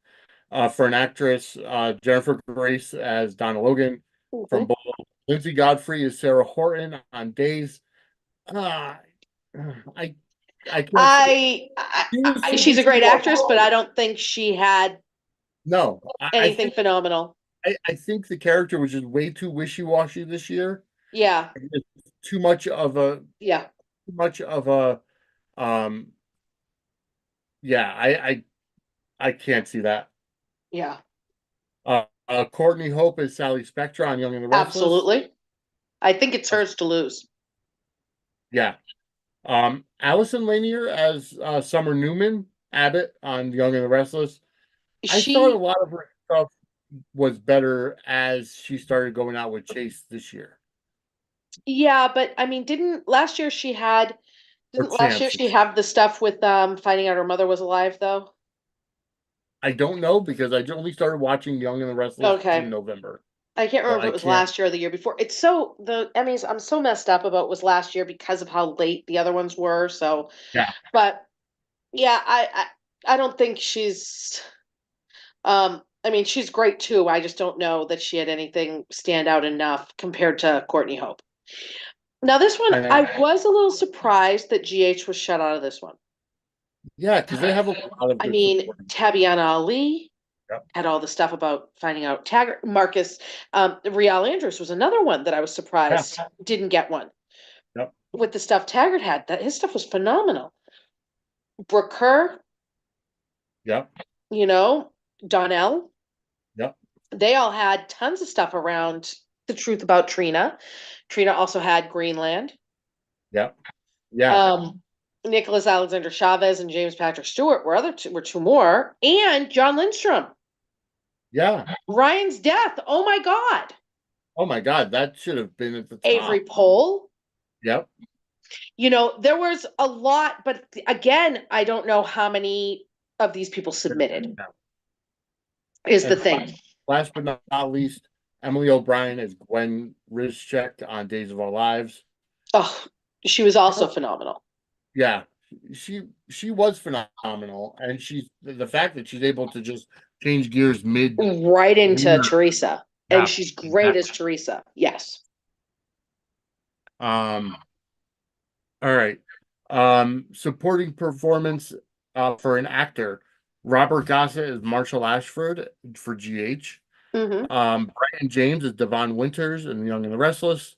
for an actress, Jennifer Grace as Donna Logan from Mhm. Bold. Lindsay Godfrey is Sarah Horton on Days. Uh, I I can't say she was so She's a great actress, but wishy-washy. I don't think she had No, anything phenomenal. I think the character was just way too wishy-washy this year. Yeah, Just too much of a yeah, too much of a um yeah, I can't see that. yeah, Courtney Hope is Sally Spectra on Young and the Restless. absolutely. I think it's hers to lose. Yeah. Allison Lanier as Summer Newman Abbott on Young and the Restless. I thought a She, lot of her stuff was better as she started going out with Chase this year. yeah, but I mean, Or didn't last year Chance. she have the stuff with finding out her mother was alive though? I don't know because I only started watching Young and the Restless in Okay. November. I can't So remember if I it was can't. last year or the year before. It's so the Emmys I'm so messed up about was last year because of how late the other ones were. So, Yeah. but yeah, I don't think she's I mean she's great too. I just don't know that she had anything stand out enough compared to Courtney Hope. Now this one I know. I was a little surprised that GH was shut out of this one. Yeah, because they have a lot of I good mean, supporting. Tabiana Ali Yep. had all the stuff about finding out Taggart. Marcus, Rial Andrews was another one that I was Yeah. surprised didn't get one Yep. with the stuff Taggart had. That his stuff was phenomenal. Brooke Kerr, Yep. you know, Donnell, Yep. they all had tons of stuff around the truth about Trina. Trina also had Greenland. Yep. Yeah. Um, Nicholas Alexander Chavez and James Patrick Stewart were two more, and John Lindstrom. Yeah. Ryan's death. Oh my God. Oh my God, that should have been at the Avery top. Pohl. Yep. There was a lot, but again, I don't know how many of these people submitted, Yeah. is the And thing. last but not least, Emily O'Brien as Gwen Rizchek on Days of Our Lives. Oh, she was also phenomenal. Yeah, she was phenomenal, and she's the fact that she's able to just change gears mid Right into year. Teresa. and Yeah. she's great as Exactly. Teresa. Yes. Um, all right. Supporting performance for an actor. Robert Gossett is Marshall Ashford for GH. Hmm. Brian James is Devon Winters in The Young and the Restless.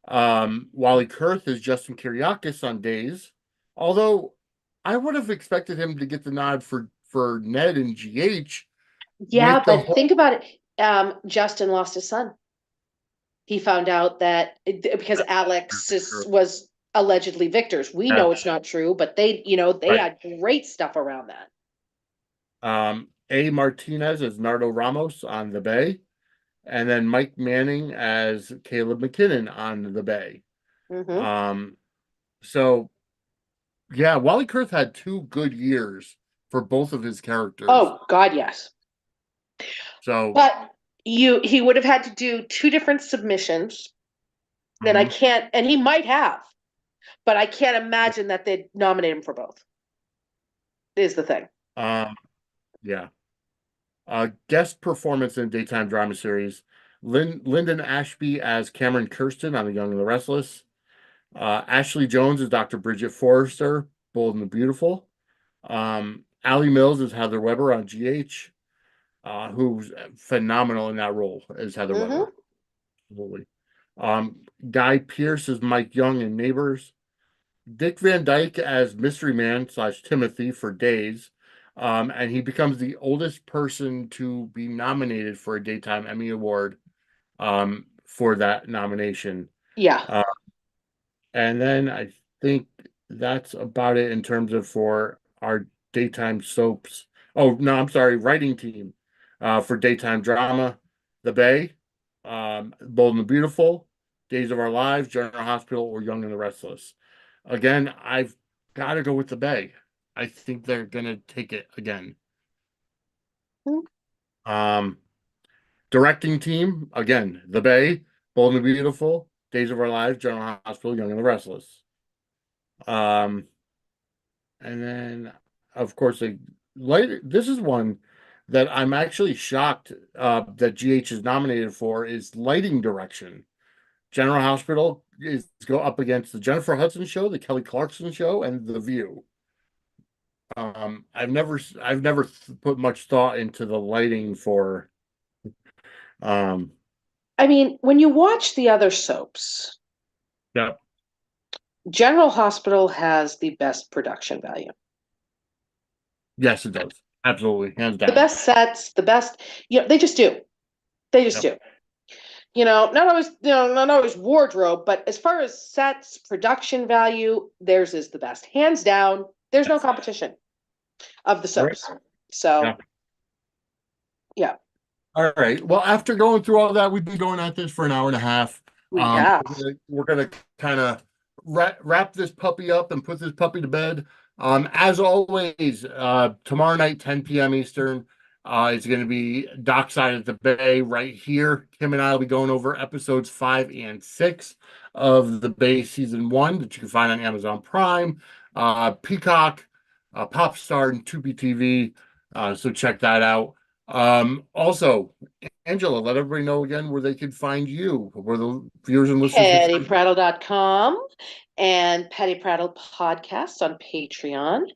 Wally Kurth is Justin Kiriakis on Days. Although I would have expected him to get the nod for Ned and GH Yeah, with the but whole think about it. Justin lost his son. He found out that because was allegedly Victor's. We yeah, know it's not true, but they right. had great stuff around that. A. Martinez as Nardo Ramos on the Bay, and then Mike Manning as Caleb McKinnon on the Bay. Hmm. Um, so yeah, Wally Kurth had 2 good years for both of his characters. Oh God, yes. So, But he would have had to do two different submissions. Then I mhm. can't, and he might have, but I can't imagine that they'd nominate him for both. Is the thing. um, yeah. Guest performance in daytime drama series. Lyndon Ashby as Cameron Kirsten on The Young and the Restless. Ashley Jones is Dr. Bridget Forrester, Bold and the Beautiful. Allie Mills is Heather Weber on GH, who's phenomenal in that role as Heather Hmm. Weber. Absolutely. Um, Guy Pearce is Mike Young in Neighbors. Dick Van Dyke as Mystery Man slash Timothy for Days. And he becomes the oldest person to be nominated for a Daytime Emmy Award for that nomination. Yeah. Uh, and then I think that's about it in terms of for our daytime soaps. Oh, no, I'm sorry, writing team for daytime drama, The Bay, Bold and the Beautiful, Days of Our Lives, General Hospital, or Young and the Restless. Again, I've got to go with The Bay. I think they're going to take it again. Um, Directing team, again, The Bay, Bold and the Beautiful, Days of Our Lives, General Hospital, Young and the Restless. Um, And then, of course, later. This is one that I'm actually shocked that GH is nominated for is lighting direction. General Hospital is go up against the Jennifer Hudson Show, the Kelly Clarkson Show, and The View. I've never put much thought into the lighting for. Um, I mean, when you watch the other soaps, yeah, General Hospital has the best production value, yes, it does. Absolutely, hands the down. best sets, the best, they just do. They just Yep. do. Not always wardrobe, but as far as sets, production value, theirs is the best. Hands down, there's no competition of the Right. soaps. Yeah. So, yeah, All right. Well, after going through all that, we've been going at this for an hour and a half. we have. We're gonna kind of wrap this puppy up and put this puppy to bed. As always, tomorrow night, 10 p.m. Eastern, it's going to be Dockside at the Bay right here. Kim and I will be going over episodes 5 and 6 of the Bay season 1 that you can find on Amazon Prime, Peacock, Popstar, and Tubi TV. So check that out. Also, Angela, let everybody know again where they can find you, where the viewers and listeners can find you. PattyPrattle.com and Patty Prattle Podcast on Patreon.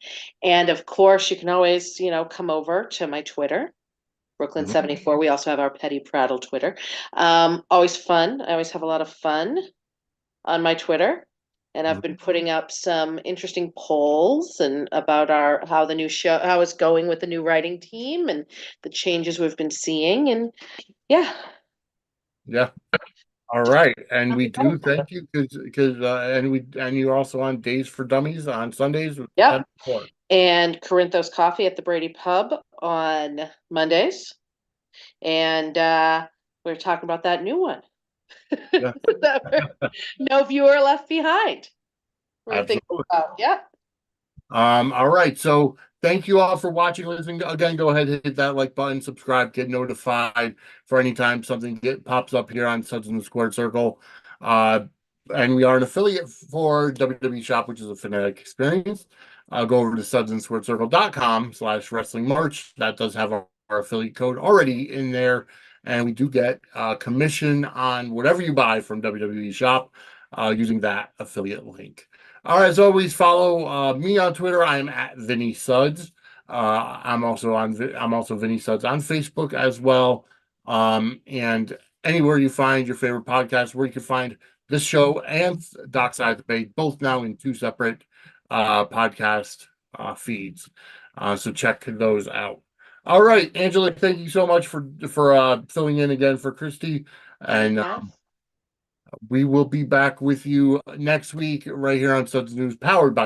And of course, you can always, come over to my Twitter, Mhm. Brooklyn74. We also have our Petty Prattle Twitter. Always fun. I always have a lot of fun on my Twitter. And I've been Mhm. putting up some interesting polls and about how the new show, how it's going with the new writing team and the changes we've been seeing. And yeah. Yeah. All right. And we do thank you and you're also on Days for Dummies on Sundays with 10 Yep. to 4. And Corinthos Coffee at the Brady Pub on Mondays. And we're talking about that new one. Yeah, No viewer left behind. We're thinking absolutely. about, yeah. All right. So thank you all for watching, listening. Again, go ahead and hit that like button, subscribe, get notified for any time something pops up here on Suds in the Squared Circle. Uh, and we are an affiliate for WWE Shop, which is a fanatic experience. Go over to sudsandsquaredcircle.com/wrestling merch. That does have our affiliate code already in there. and we do get commission on whatever you buy from WWE Shop using that affiliate link. All right, as always, follow me on Twitter. I am at Vinny Suds. I'm also Vinny Suds on Facebook as well. And anywhere you find your favorite podcast, where you can find this show and Dockside Debate, both now in two separate podcast feeds. So check those out. All right, Angela, thank you so much for filling in again for Christy, and Yes. we will be back with you next week right here on Suds News, powered by